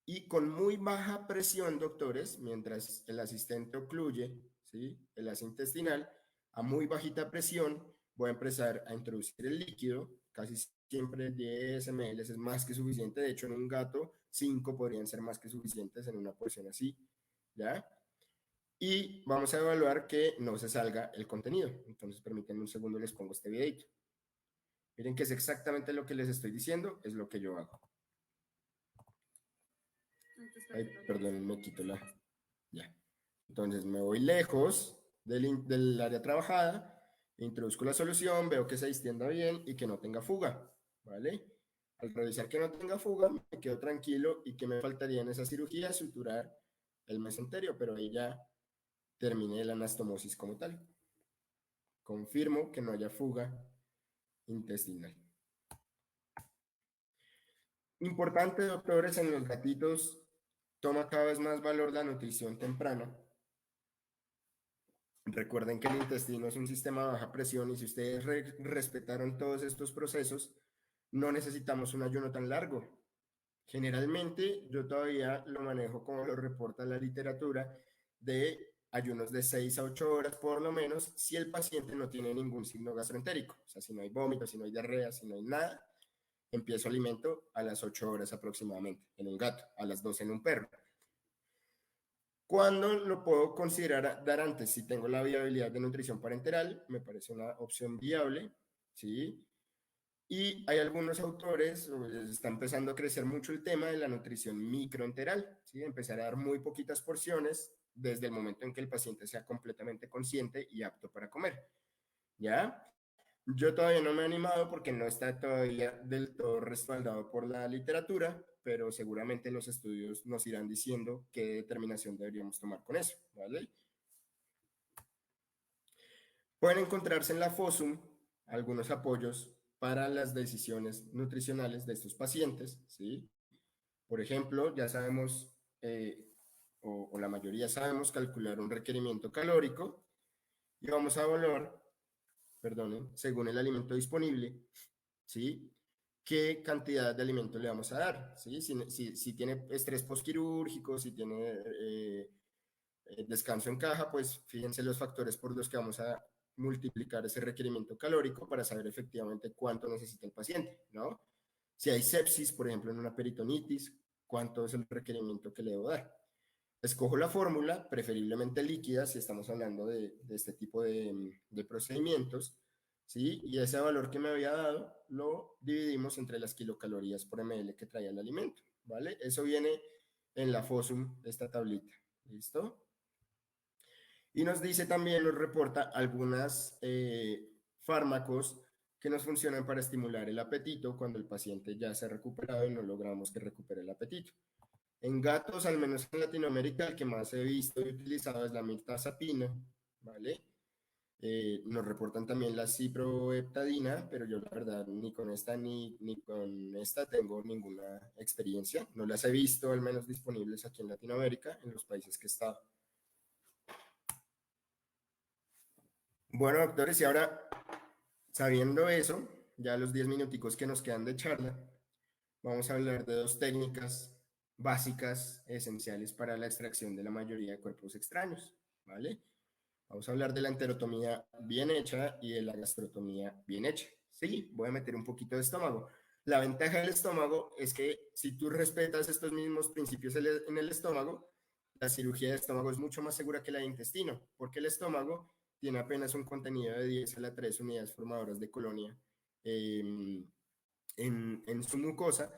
Y con muy baja presión, doctores, mientras el asistente ocluye, ¿sí?, el asa intestinal, a muy bajita presión voy a empezar a introducir el líquido, casi siempre 10 ml es más que suficiente, de hecho en un gato 5 podrían ser más que suficientes en una porción así, ¿ya? y vamos a evaluar que no se salga el contenido. Entonces, permítanme un segundo, les pongo este videito. Miren que es exactamente lo que les estoy diciendo, es lo que yo hago. Ay, perdón, me quito la... Ya. Entonces me voy lejos del área trabajada, introduzco la solución, veo que se extienda bien y que no tenga fuga, ¿vale? Al revisar que no tenga fuga, me quedo tranquilo y que me faltaría en esa cirugía suturar el mesenterio, pero ahí ya terminé la anastomosis como tal. Confirmo que no haya fuga intestinal. Importante, doctores, en los gatitos toma cada vez más valor la nutrición temprana. Recuerden que el intestino es un sistema de baja presión y si ustedes respetaron todos estos procesos, no necesitamos un ayuno tan largo. Generalmente yo todavía lo manejo como lo reporta la literatura de ayunos de 6 a 8 horas por lo menos si el paciente no tiene ningún signo gastroentérico. O sea, si no hay vómito, si no hay diarrea, si no hay nada, empiezo alimento a las 8 horas aproximadamente en un gato, a las 12 en un perro. ¿Cuándo lo puedo considerar dar antes? Si tengo la viabilidad de nutrición parenteral, me parece una opción viable, ¿sí? Y hay algunos autores, está empezando a crecer mucho el tema de la nutrición microenteral, ¿sí? Empezar a dar muy poquitas porciones desde el momento en que el paciente sea completamente consciente y apto para comer, ¿ya? Yo todavía no me he animado porque no está todavía del todo respaldado por la literatura, pero seguramente los estudios nos irán diciendo qué determinación deberíamos tomar con eso, ¿vale? Pueden encontrarse en la FOSUM algunos apoyos para las decisiones nutricionales de estos pacientes, ¿sí? Por ejemplo, ya sabemos, o la mayoría sabemos calcular un requerimiento calórico y vamos a evaluar, perdonen, según el alimento disponible, ¿sí? ¿Qué cantidad de alimento le vamos a dar? ¿Sí? Si tiene estrés postquirúrgico, si tiene descanso en caja, pues fíjense los factores por los que vamos a multiplicar ese requerimiento calórico para saber efectivamente cuánto necesita el paciente, ¿no? Si hay sepsis, por ejemplo, en una peritonitis, ¿cuánto es el requerimiento que le debo dar? Escojo la fórmula, preferiblemente líquida, si estamos hablando de este tipo de procedimientos, ¿sí? Y ese valor que me había dado lo dividimos entre las kilocalorías por ml que traía el alimento, ¿vale? Eso viene en la FOSUM, esta tablita, ¿listo? Y nos dice también, nos reporta algunos fármacos que nos funcionan para estimular el apetito cuando el paciente ya se ha recuperado y no logramos que recupere el apetito. En gatos, al menos en Latinoamérica, el que más he visto y utilizado es la mirtazapina, ¿vale? Nos reportan también la ciproheptadina, pero yo la verdad ni con esta ni con esta tengo ninguna experiencia. No las he visto al menos disponibles aquí en Latinoamérica, en los países que he estado. Bueno, doctores, y ahora, sabiendo eso, ya los 10 minuticos que nos quedan de charla, vamos a hablar de dos técnicas básicas, esenciales para la extracción de la mayoría de cuerpos extraños, ¿vale? Vamos a hablar de la enterotomía bien hecha y de la gastrotomía bien hecha. Sí, voy a meter un poquito de estómago. La ventaja del estómago es que si tú respetas estos mismos principios en el estómago, la cirugía de estómago es mucho más segura que la de intestino, porque el estómago tiene apenas un contenido de 10 a la 3 unidades formadoras de colonia en su mucosa,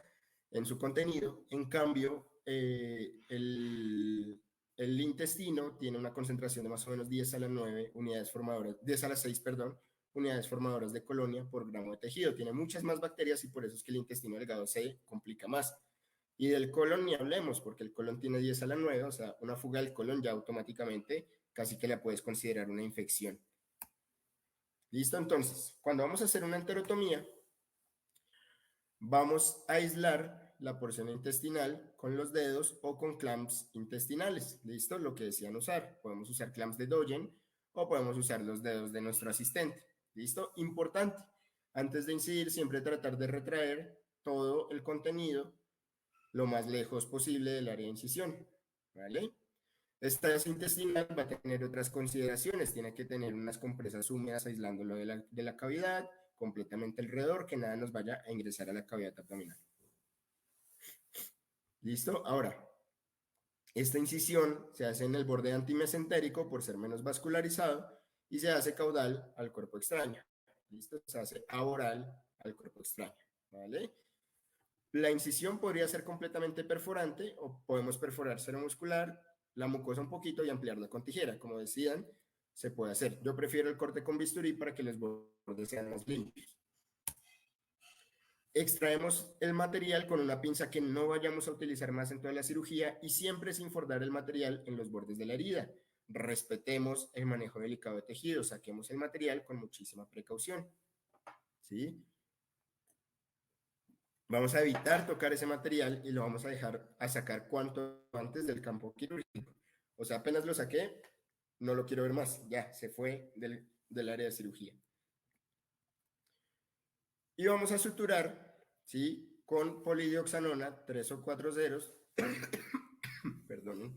en su contenido. En cambio, el intestino tiene una concentración de más o menos 10 a la 9 unidades formadoras, 10 a la 6, perdón, unidades formadoras de colonia por gramo de tejido. Tiene muchas más bacterias y por eso es que el intestino delgado se complica más. Y del colon ni hablemos, porque el colon tiene 10 a la 9, o sea, una fuga del colon ya automáticamente casi que la puedes considerar una infección. ¿Listo? Entonces, cuando vamos a hacer una enterotomía, vamos a aislar la porción intestinal con los dedos o con clamps intestinales. ¿Listo? Lo que decían usar. Podemos usar clamps de Doyen o podemos usar los dedos de nuestro asistente. ¿Listo? Importante. Antes de incidir, siempre tratar de retraer todo el contenido lo más lejos posible del área de incisión. ¿Vale? Esta intestinal va a tener otras consideraciones. Tiene que tener unas compresas húmedas aislándolo de la cavidad, completamente alrededor, que nada nos vaya a ingresar a la cavidad abdominal. ¿Listo? Ahora, Esta incisión se hace en el borde antimesentérico por ser menos vascularizado y se hace caudal al cuerpo extraño. ¿Listo? Se hace aboral al cuerpo extraño. ¿Vale? La incisión podría ser completamente perforante o podemos perforar seromuscular, la mucosa un poquito y ampliarla con tijera. Como decían, se puede hacer. Yo prefiero el corte con bisturí para que los bordes sean más limpios. Extraemos el material con una pinza que no vayamos a utilizar más en toda la cirugía y siempre sin forzar el material en los bordes de la herida. Respetemos el manejo delicado de tejido, saquemos el material con muchísima precaución. ¿Sí? Vamos a evitar tocar ese material y lo vamos a dejar a sacar cuanto antes del campo quirúrgico. O sea, apenas lo saqué, no lo quiero ver más, ya se fue del área de cirugía. Y vamos a suturar, ¿sí? Con polidioxanona, 3 o 4 ceros, perdonen,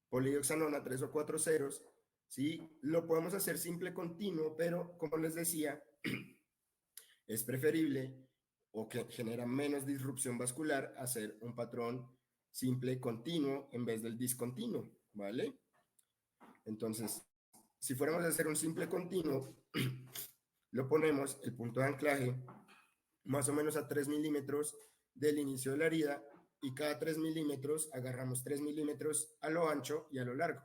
polidioxanona, 3 o 4 ceros, ¿sí? Lo podemos hacer simple continuo, pero como les decía, es preferible o que genera menos disrupción vascular hacer un patrón simple continuo en vez del discontinuo, ¿vale? Entonces, si fuéramos a hacer un simple continuo, lo ponemos el punto de anclaje más o menos a 3 milímetros del inicio de la herida y cada 3 milímetros agarramos 3 milímetros a lo ancho y a lo largo.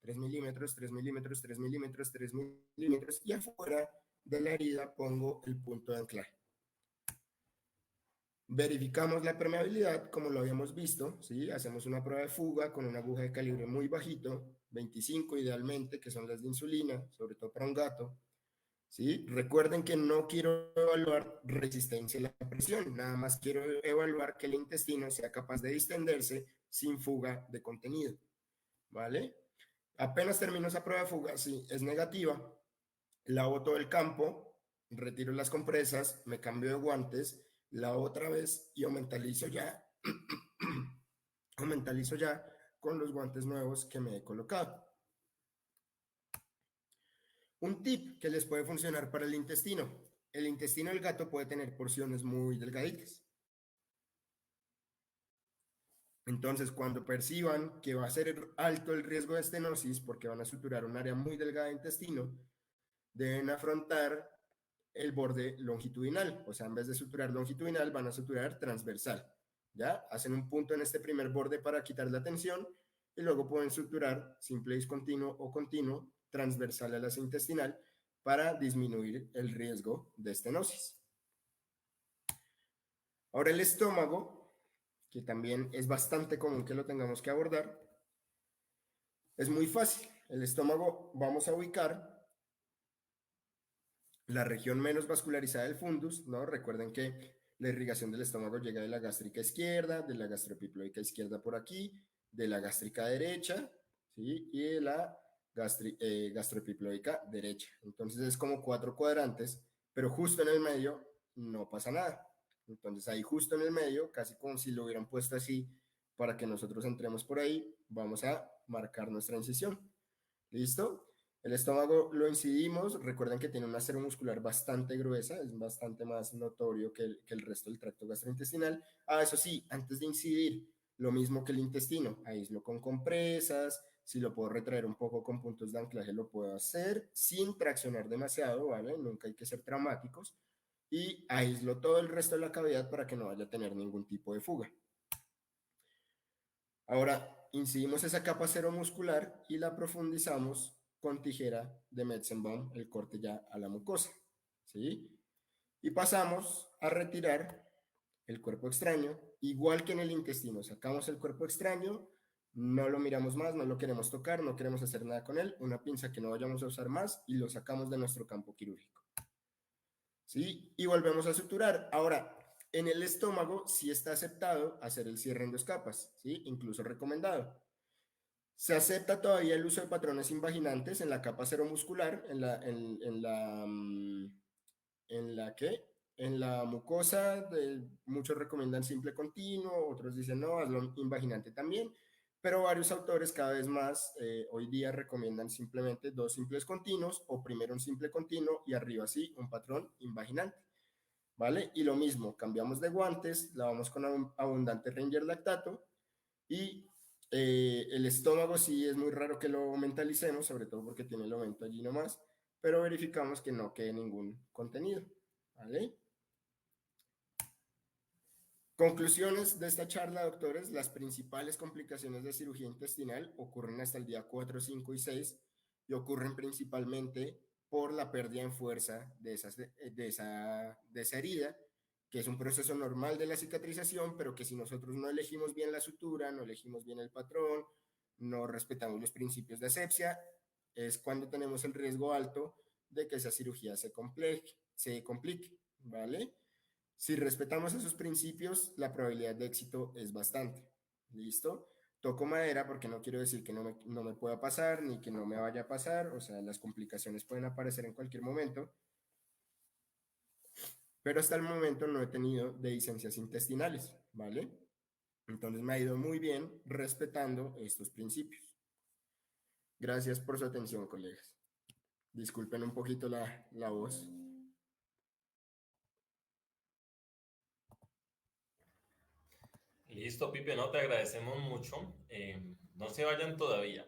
3 milímetros, 3 milímetros, 3 milímetros, 3 milímetros y afuera de la herida pongo el punto de anclaje. Verificamos la permeabilidad como lo habíamos visto, ¿sí? Hacemos una prueba de fuga con una aguja de calibre muy bajito, 25 idealmente, que son las de insulina, sobre todo para un gato. ¿Sí? Recuerden que no quiero evaluar resistencia a la presión, nada más quiero evaluar que el intestino sea capaz de distenderse sin fuga de contenido, ¿vale? Apenas termino esa prueba de fuga, si es negativa, lavo todo el campo, retiro las compresas, me cambio de guantes, lavo otra vez y aumentalizo ya, aumentalizo ya con los guantes nuevos que me he colocado. Un tip que les puede funcionar para el intestino. El intestino del gato puede tener porciones muy delgaditas. Entonces, cuando perciban que va a ser alto el riesgo de estenosis porque van a suturar un área muy delgada de intestino, deben afrontar el borde longitudinal. O sea, en vez de suturar longitudinal, van a suturar transversal. ¿Ya? Hacen un punto en este primer borde para quitar la tensión y luego pueden suturar simple discontinuo o continuo transversal a la intestinal para disminuir el riesgo de estenosis. Ahora el estómago, que también es bastante común que lo tengamos que abordar, es muy fácil. El estómago vamos a ubicar la región menos vascularizada del fundus, ¿no? Recuerden que la irrigación del estómago llega de la gástrica izquierda, de la gastroepiploica izquierda por aquí, de la gástrica derecha, ¿sí? Y de la gastroepiploica derecha. Entonces es como 4 cuadrantes, pero justo en el medio no pasa nada. Entonces ahí justo en el medio, casi como si lo hubieran puesto así para que nosotros entremos por ahí, vamos a marcar nuestra incisión. ¿Listo? El estómago lo incidimos, recuerden que tiene una acero muscular bastante gruesa, es bastante más notorio que el resto del tracto gastrointestinal. Eso sí, antes de incidir, lo mismo que el intestino, aíslo con compresas, si lo puedo retraer un poco con puntos de anclaje lo puedo hacer, sin traccionar demasiado, ¿vale? Nunca hay que ser traumáticos. Y aíslo todo el resto de la cavidad para que no vaya a tener ningún tipo de fuga. Ahora, incidimos esa capa seromuscular y la profundizamos con tijera de Metzenbaum, el corte ya a la mucosa, ¿sí? Y pasamos a retirar el cuerpo extraño, igual que en el intestino. Sacamos el cuerpo extraño, no lo miramos más, no lo queremos tocar, no queremos hacer nada con él, una pinza que no vayamos a usar más y lo sacamos de nuestro campo quirúrgico, ¿sí? Y volvemos a suturar. Ahora, en el estómago sí está aceptado hacer el cierre en 2 capas, ¿sí? Incluso recomendado. Se acepta todavía el uso de patrones invaginantes en la capa seromuscular, en la mucosa, muchos recomiendan simple continuo, otros dicen no, hazlo invaginante también, pero varios autores cada vez más hoy día recomiendan simplemente 2 simples continuos o primero un simple continuo y arriba sí un patrón invaginante, ¿vale? Y lo mismo, cambiamos de guantes, lavamos con abundante Ranger lactato y El estómago sí es muy raro que lo mentalicemos, sobre todo porque tiene el aumento allí nomás, pero verificamos que no quede ningún contenido, ¿vale? Conclusiones de esta charla, doctores. Las principales complicaciones de cirugía intestinal ocurren hasta el día 4, 5 y 6 y ocurren principalmente por la pérdida en fuerza de esa herida, que es un proceso normal de la cicatrización, pero que si nosotros no elegimos bien la sutura, no elegimos bien el patrón, no respetamos los principios de asepsia, es cuando tenemos el riesgo alto de que esa cirugía se complique, ¿vale? Si respetamos esos principios, la probabilidad de éxito es bastante. ¿Listo? Toco madera porque no quiero decir que no me pueda pasar ni que no me vaya a pasar. O sea, las complicaciones pueden aparecer en cualquier momento. Pero hasta el momento no he tenido dehiscencias intestinales, ¿vale? Entonces me ha ido muy bien respetando estos principios. Gracias por su atención, colegas. Disculpen un poquito la voz. Listo, Pipe, no te agradecemos mucho. No se vayan todavía.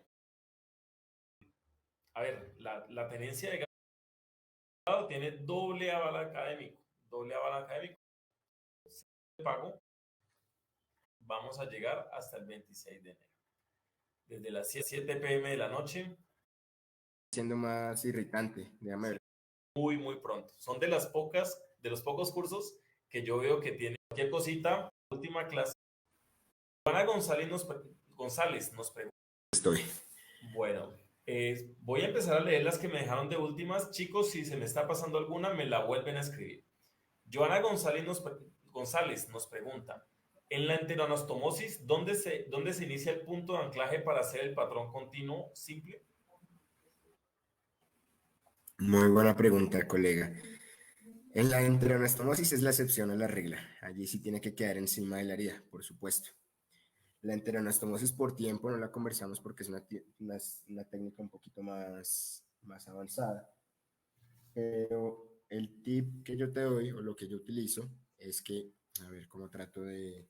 A ver, la tenencia de grado tiene doble aval académico. Doble aval académico. De pago, vamos a llegar hasta el 26 de enero. Desde las 7 p.m. de la noche. Siendo más irritante, déjame ver. Muy pronto. Son de los pocos cursos que yo veo que tiene cualquier cosita. Última clase. Juana González nos pregunta. Estoy. Bueno, voy a empezar a leer las que me dejaron de últimas. Chicos, si se me está pasando alguna, me la vuelven a escribir. Joana González nos pregunta, en la enteroanastomosis, ¿dónde se inicia el punto de anclaje para hacer el patrón continuo simple? Muy buena pregunta, colega. En la enteroanastomosis es la excepción a la regla. Allí sí tiene que quedar encima de la herida, por supuesto. La enteroanastomosis por tiempo no la conversamos porque es una técnica un poquito más avanzada. Pero el tip que yo te doy o lo que yo utilizo es que, a ver cómo trato de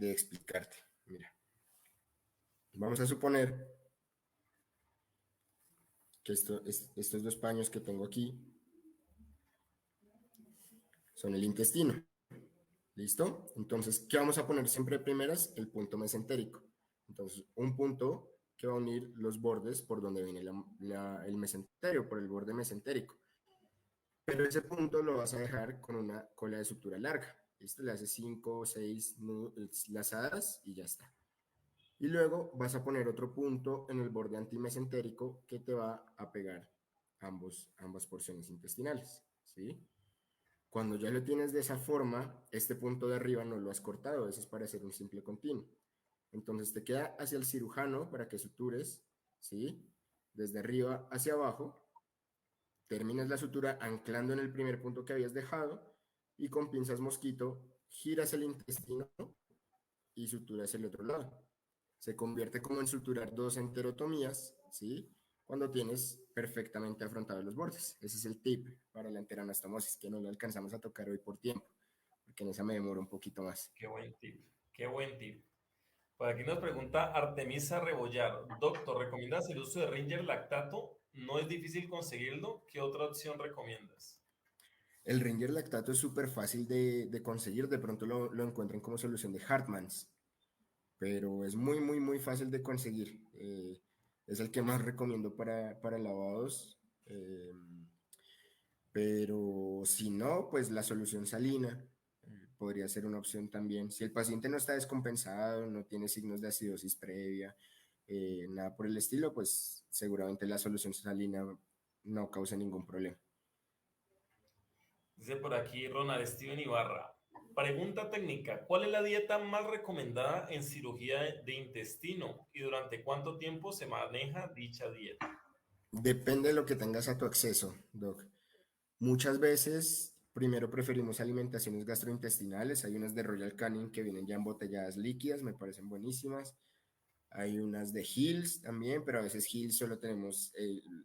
explicarte. Mira, vamos a suponer que estos dos paños que tengo aquí son el intestino. ¿Listo? Entonces, ¿qué vamos a poner siempre de primeras? El punto mesentérico. Entonces, un punto que va a unir los bordes por donde viene el mesenterio, por el borde mesentérico. Pero ese punto lo vas a dejar con una cola de sutura larga. ¿Listo? Le haces 5 o 6 lazadas y ya está. Y luego vas a poner otro punto en el borde antimesentérico que te va a pegar ambas porciones intestinales. ¿Sí? Cuando ya lo tienes de esa forma, este punto de arriba no lo has cortado, eso es para hacer un simple continuo. Entonces te queda hacia el cirujano para que sutures, ¿sí? Desde arriba hacia abajo, terminas la sutura anclando en el primer punto que habías dejado y con pinzas mosquito giras el intestino y suturas el otro lado. Se convierte como en suturar dos enterotomías, ¿sí? Cuando tienes perfectamente afrontados los bordes. Ese es el tip para la enteranastomosis, que no lo alcanzamos a tocar hoy por tiempo, porque en esa me demoro un poquito más. Qué buen tip, qué buen tip. Por aquí nos pregunta Artemisa Rebollar, doctor, ¿recomiendas el uso de Ringer lactato? No es difícil conseguirlo. ¿Qué otra opción recomiendas? El Ringer lactato es súper fácil de conseguir, de pronto lo encuentran como solución de Hartmann's, pero es muy fácil de conseguir. Es el que más recomiendo para lavados. Pero si no, pues la solución salina podría ser una opción también. Si el paciente no está descompensado, no tiene signos de acidosis previa, nada por el estilo, pues seguramente la solución salina no causa ningún problema. Dice por aquí Ronald Steven Ibarra. Pregunta técnica, ¿cuál es la dieta más recomendada en cirugía de intestino y durante cuánto tiempo se maneja dicha dieta? Depende de lo que tengas a tu acceso, Doc. Muchas veces, primero preferimos alimentaciones gastrointestinales. Hay unas de Royal Canin que vienen ya embotelladas líquidas, me parecen buenísimas. Hay unas de Hills también, pero a veces Hills solo tenemos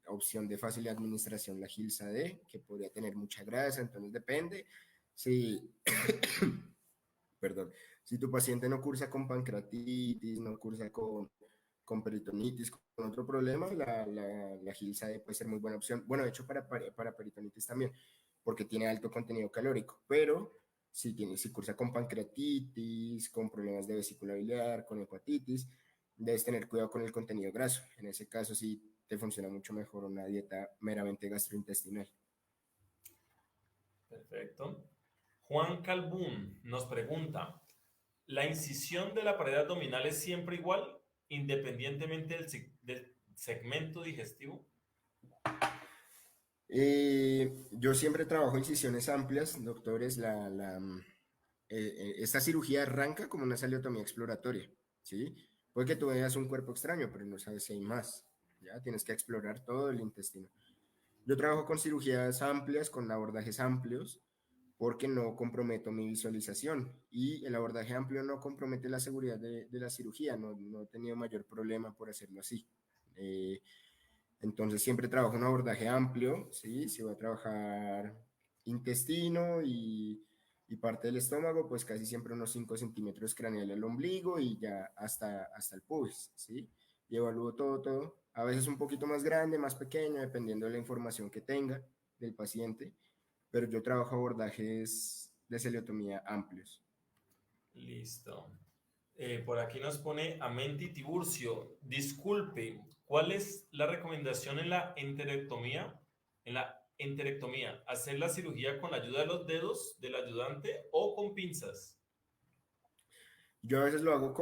opción de fácil administración, la Hills AD, que podría tener mucha grasa, entonces depende. Si, perdón, Si tu paciente no cursa con pancreatitis, no cursa con peritonitis, con otro problema, la Gilsa puede ser muy buena opción. Bueno, de hecho para peritonitis también, porque tiene alto contenido calórico, pero si cursa con pancreatitis, con problemas de vesícula biliar, con hepatitis, debes tener cuidado con el contenido graso. En ese caso sí te funciona mucho mejor una dieta meramente gastrointestinal. Perfecto. Juan Calbún nos pregunta, ¿la incisión de la pared abdominal es siempre igual, independientemente del segmento digestivo? Yo siempre trabajo incisiones amplias, doctores. Esta cirugía arranca como una saliotomía exploratoria, ¿sí? Puede que tú veas un cuerpo extraño, pero no sabes si hay más, ¿ya? Tienes que explorar todo el intestino. Yo trabajo con cirugías amplias, con abordajes amplios, porque no comprometo mi visualización y el abordaje amplio no compromete la seguridad de la cirugía, no he tenido mayor problema por hacerlo así. Eh, entonces siempre trabajo un abordaje amplio, ¿sí? Si voy a trabajar intestino y parte del estómago, pues casi siempre unos 5 centímetros craneal al ombligo y ya hasta el pubis, ¿sí? Y evalúo todo. A veces un poquito más grande, más pequeño, dependiendo de la información que tenga del paciente, pero yo trabajo abordajes de celiotomía amplios. Listo. Por aquí nos pone Amenti Tiburcio. Disculpe, ¿cuál es la recomendación en la enterectomía? En la enterectomía, ¿hacer la cirugía con la ayuda de los dedos del ayudante o con pinzas? Yo a veces lo hago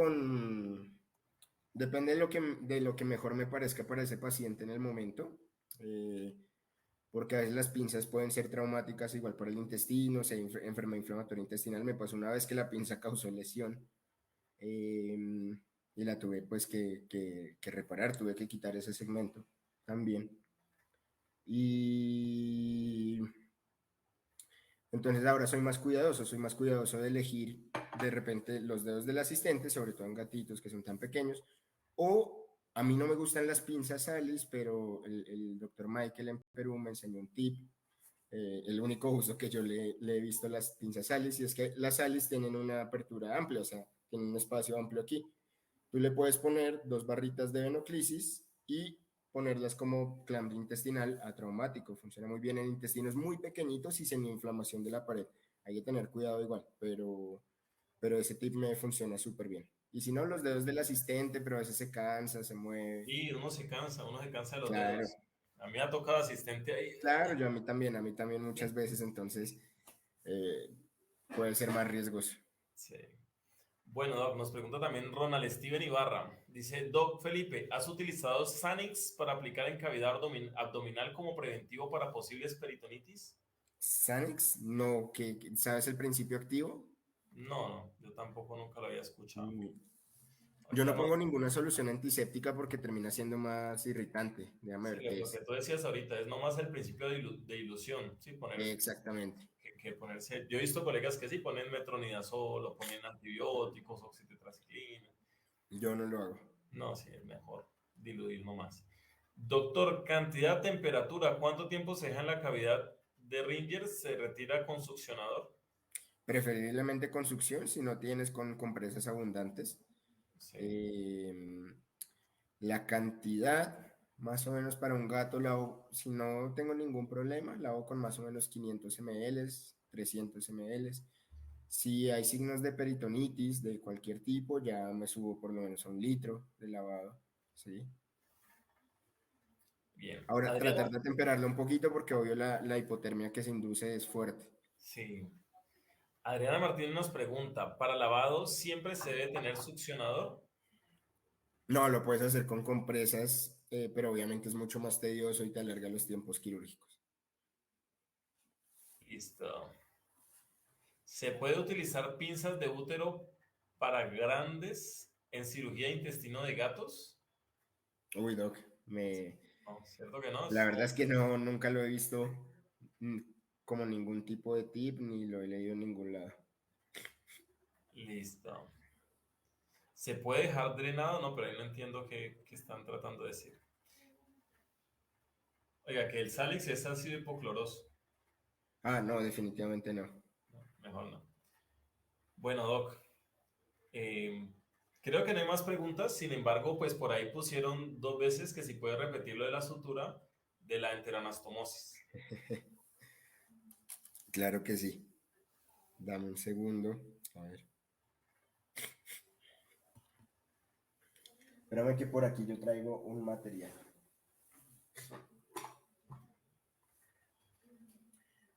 depende de lo que mejor me parezca para ese paciente en el momento. Eh, Porque a veces las pinzas pueden ser traumáticas igual para el intestino, si hay enfermedad inflamatoria intestinal. Me pasó una vez que la pinza causó lesión eh, y la tuve pues que reparar, tuve que quitar ese segmento también. Y entonces ahora soy más cuidadoso de elegir de repente los dedos del asistente, sobre todo en gatitos que son tan pequeños, o a mí no me gustan las pinzas Salis, pero el doctor Michael en Perú me enseñó un tip, el único uso que yo le he visto a las pinzas Salis, y es que las Salis tienen una apertura amplia, o sea, tienen un espacio amplio aquí. Tú le puedes poner 2 barritas de venoclisis y ponerlas como clambre intestinal atraumático. Funciona muy bien en intestinos muy pequeñitos y sin inflamación de la pared. Hay que tener cuidado igual, pero ese tip me funciona súper bien. Y si no, los dedos del asistente, pero a veces se cansa, se mueve. Y uno se cansa de los Claro, dedos. A mí me ha tocado asistente ahí. claro, a mí también muchas veces, entonces eh, puede ser más riesgoso. Sí. Bueno, Doc, nos pregunta también Ronald Steven Ibarra. Dice, Doc Felipe, ¿has utilizado Sanix para aplicar en cavidad abdominal como preventivo para posibles peritonitis? Sanix, no, ¿sabes el principio activo? No, no, yo tampoco nunca lo había escuchado. Mm, Yo Ahorita no no. pongo ninguna solución antiséptica porque termina siendo más irritante. Déjame Sí, ver qué lo que es. tú decías ahorita es nomás el principio de ilusión, ¿sí? Exactamente. Que ponerse. Yo he visto colegas que sí ponen metronidazol o ponen antibióticos, oxitetraciclina. Yo no lo hago. No, sí, es mejor diluir nomás. Doctor, cantidad, temperatura, ¿cuánto tiempo se deja en la cavidad de Ringer? ¿Se retira con succionador? Preferiblemente con succión si no tienes con compresas abundantes. Sí. Eh, la cantidad, más o menos para un gato, si no tengo ningún problema, la hago con más o menos 500 ml, 300 ml. Si hay signos de peritonitis de cualquier tipo, ya me subo por lo menos a 1 litro de lavado. ¿Sí? Bien. Ahora, tratar Adriana, de temperarlo un poquito porque obvio la hipotermia que se induce es fuerte. sí. Adriana Martínez nos pregunta, ¿para lavado siempre se debe tener succionador? No, lo puedes hacer con compresas, pero obviamente es mucho más tedioso y te alarga los tiempos quirúrgicos. Listo. ¿Se puede utilizar pinzas de útero para grandes en cirugía de intestino de gatos? Uy, doc, No, cierto que no. la verdad es que no, nunca lo he visto mm, como ningún tipo de tip ni lo he leído en ningún lado. Listo. ¿Se puede dejar drenado? No, pero ahí no entiendo qué están tratando de decir. Oiga, que el Salix es ácido hipocloroso. Ah, no, definitivamente no. No, mejor no. Bueno, Doc. Eh, Creo que no hay más preguntas, sin embargo, pues por ahí pusieron 2 veces que si puede repetir lo de la sutura de la enteranastomosis. Claro que sí. Dame un segundo. A ver. Espérame que por aquí yo traigo un material.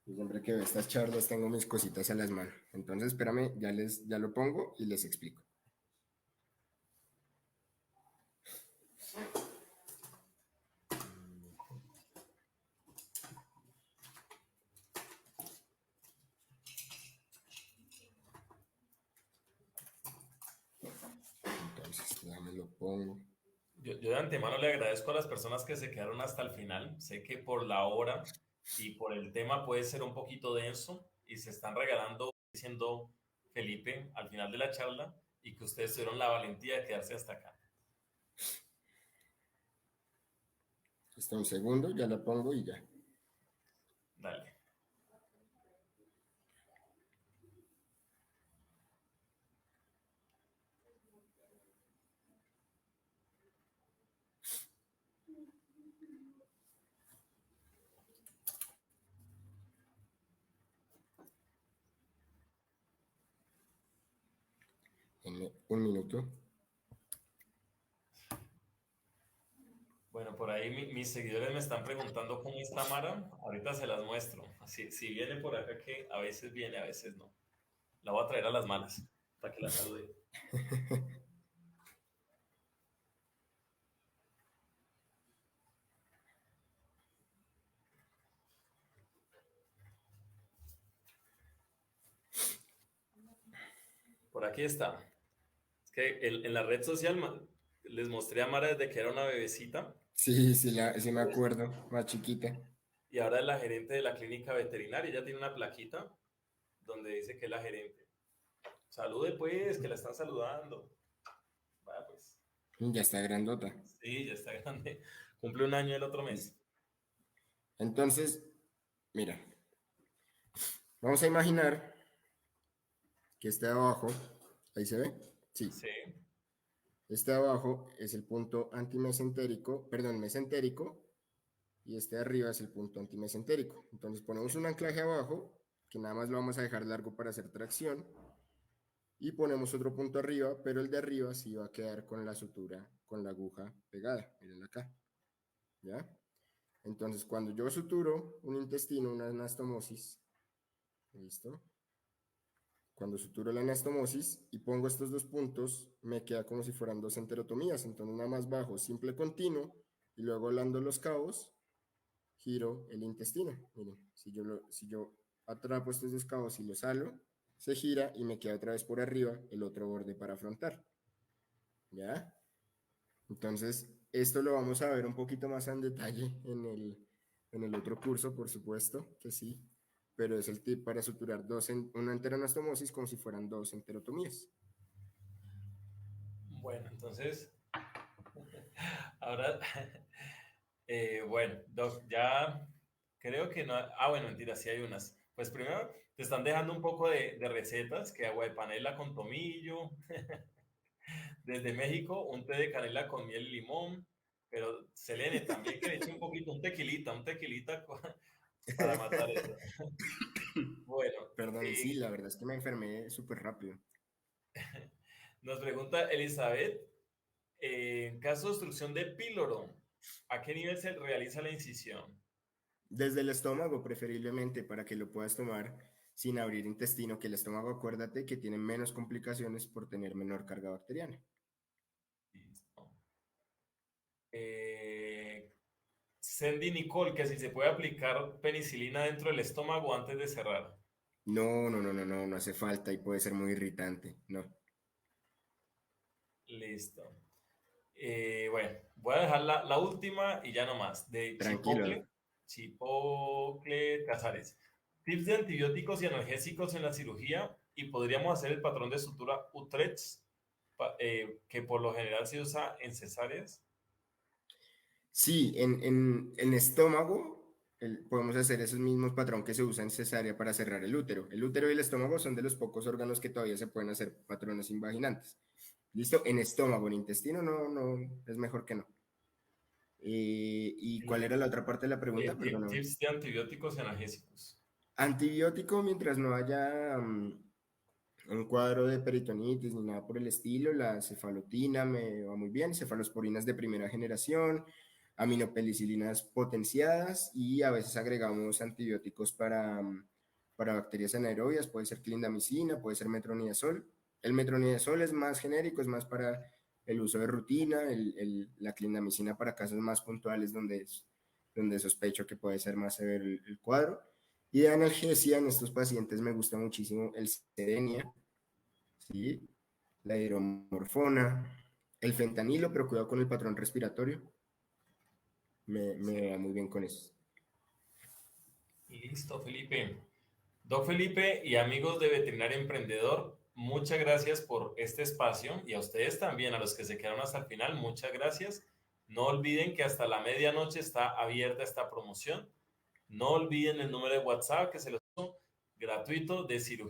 Yo siempre que veo estas charlas tengo mis cositas a las manos. Entonces, espérame, ya lo pongo y les explico. Entonces, déjame lo pongo. Yo de antemano le agradezco a las personas que se quedaron hasta el final. Sé que por la hora y por el tema puede ser un poquito denso y se están regalando, diciendo Felipe al final de la charla y que ustedes tuvieron la valentía de quedarse hasta acá. Está un segundo, ya la pongo y ya. Dale. En un minuto. Bueno, por ahí mis seguidores me están preguntando cómo está Mara. Ahorita se las muestro. Así, si viene por acá, que a veces viene, a veces no. La voy a traer a las malas para que la salude. Por aquí está. Es que en la red social les mostré a Mara desde que era una bebecita. Sí, sí me acuerdo, más chiquita. Y ahora es la gerente de la clínica veterinaria. Ella tiene una plaquita donde dice que es la gerente. Salude pues, que la están saludando. Vaya pues. Ya está grandota. Sí, ya está grande. Cumple un año el otro mes. Entonces, mira, vamos a imaginar que este de abajo, ¿ahí se ve? Sí. Sí, Este de abajo es el punto antimesentérico, perdón, mesentérico, y este de arriba es el punto antimesentérico. Entonces ponemos un anclaje abajo, que nada más lo vamos a dejar largo para hacer tracción, y ponemos otro punto arriba, pero el de arriba sí va a quedar con la sutura, con la aguja pegada. Miren acá, ¿ya? Entonces, cuando yo suturo un intestino, una anastomosis, ¿listo? Cuando suturo la anastomosis y pongo estos dos puntos, me queda como si fueran dos enterotomías. Entonces, una más bajo, simple continuo, y luego hablando los cabos, giro el intestino. Miren, si yo atrapo estos dos cabos y los halo, se gira y me queda otra vez por arriba el otro borde para afrontar. ¿Ya? Entonces, esto lo vamos a ver un poquito más en detalle en el otro curso, por supuesto que sí, pero es el tip para suturar una enteroanastomosis como si fueran dos enterotomías. bueno, entonces, ahora, bueno, Doc, ya creo que no. Ah, bueno, mentira, sí hay unas. Pues primero te están dejando un poco de recetas, que agua de panela con tomillo, desde México, un té de canela con miel y limón, pero Selene también que le eche un poquito, un tequilita para matar eso. Bueno, Perdón, sí, la verdad es que me enfermé súper rápido. nos pregunta Elizabeth, en caso de obstrucción de píloro, ¿a qué nivel se realiza la incisión? Desde el estómago, preferiblemente, para que lo puedas tomar sin abrir intestino, que el estómago, acuérdate que tiene menos complicaciones por tener menor carga bacteriana. Listo. Sandy Nicole, que si se puede aplicar penicilina dentro del estómago antes de cerrar. No hace falta y puede ser muy irritante, no. Listo. Bueno, voy a dejar la última y ya no más. De Tranquilo. Chipocle Casares. Tips de antibióticos y analgésicos en la cirugía y podríamos hacer el patrón de sutura Utrecht, que por lo general se usa en cesáreas. Sí, en estómago podemos hacer esos mismos patrón que se usa en cesárea para cerrar el útero. El útero y el estómago son de los pocos órganos que todavía se pueden hacer patrones invaginantes. ¿Listo? En estómago, en intestino no, es mejor que no. ¿Y cuál era la otra parte de la pregunta? Perdóname. Tips de antibióticos y analgésicos. Antibiótico, mientras no haya un cuadro de peritonitis ni nada por el estilo, la cefalotina me va muy bien, cefalosporinas de primera generación, aminopenicilinas potenciadas y a veces agregamos antibióticos para bacterias anaerobias, puede ser clindamicina, puede ser metronidazol. El metronidazol es más genérico, es más para el uso de rutina, la clindamicina para casos más puntuales donde sospecho que puede ser más severo el cuadro. Y de analgesia en estos pacientes me gusta muchísimo el sedenia, ¿sí? La hidromorfona, el fentanilo, pero cuidado con el patrón respiratorio. Sí. Me va muy bien con eso. Listo, Felipe. Don Felipe y amigos de Veterinario Emprendedor, muchas gracias por este espacio y a ustedes también, a los que se quedaron hasta el final, muchas gracias. No olviden que hasta la medianoche está abierta esta promoción. No olviden el número de WhatsApp que se los gratuito de cirugía.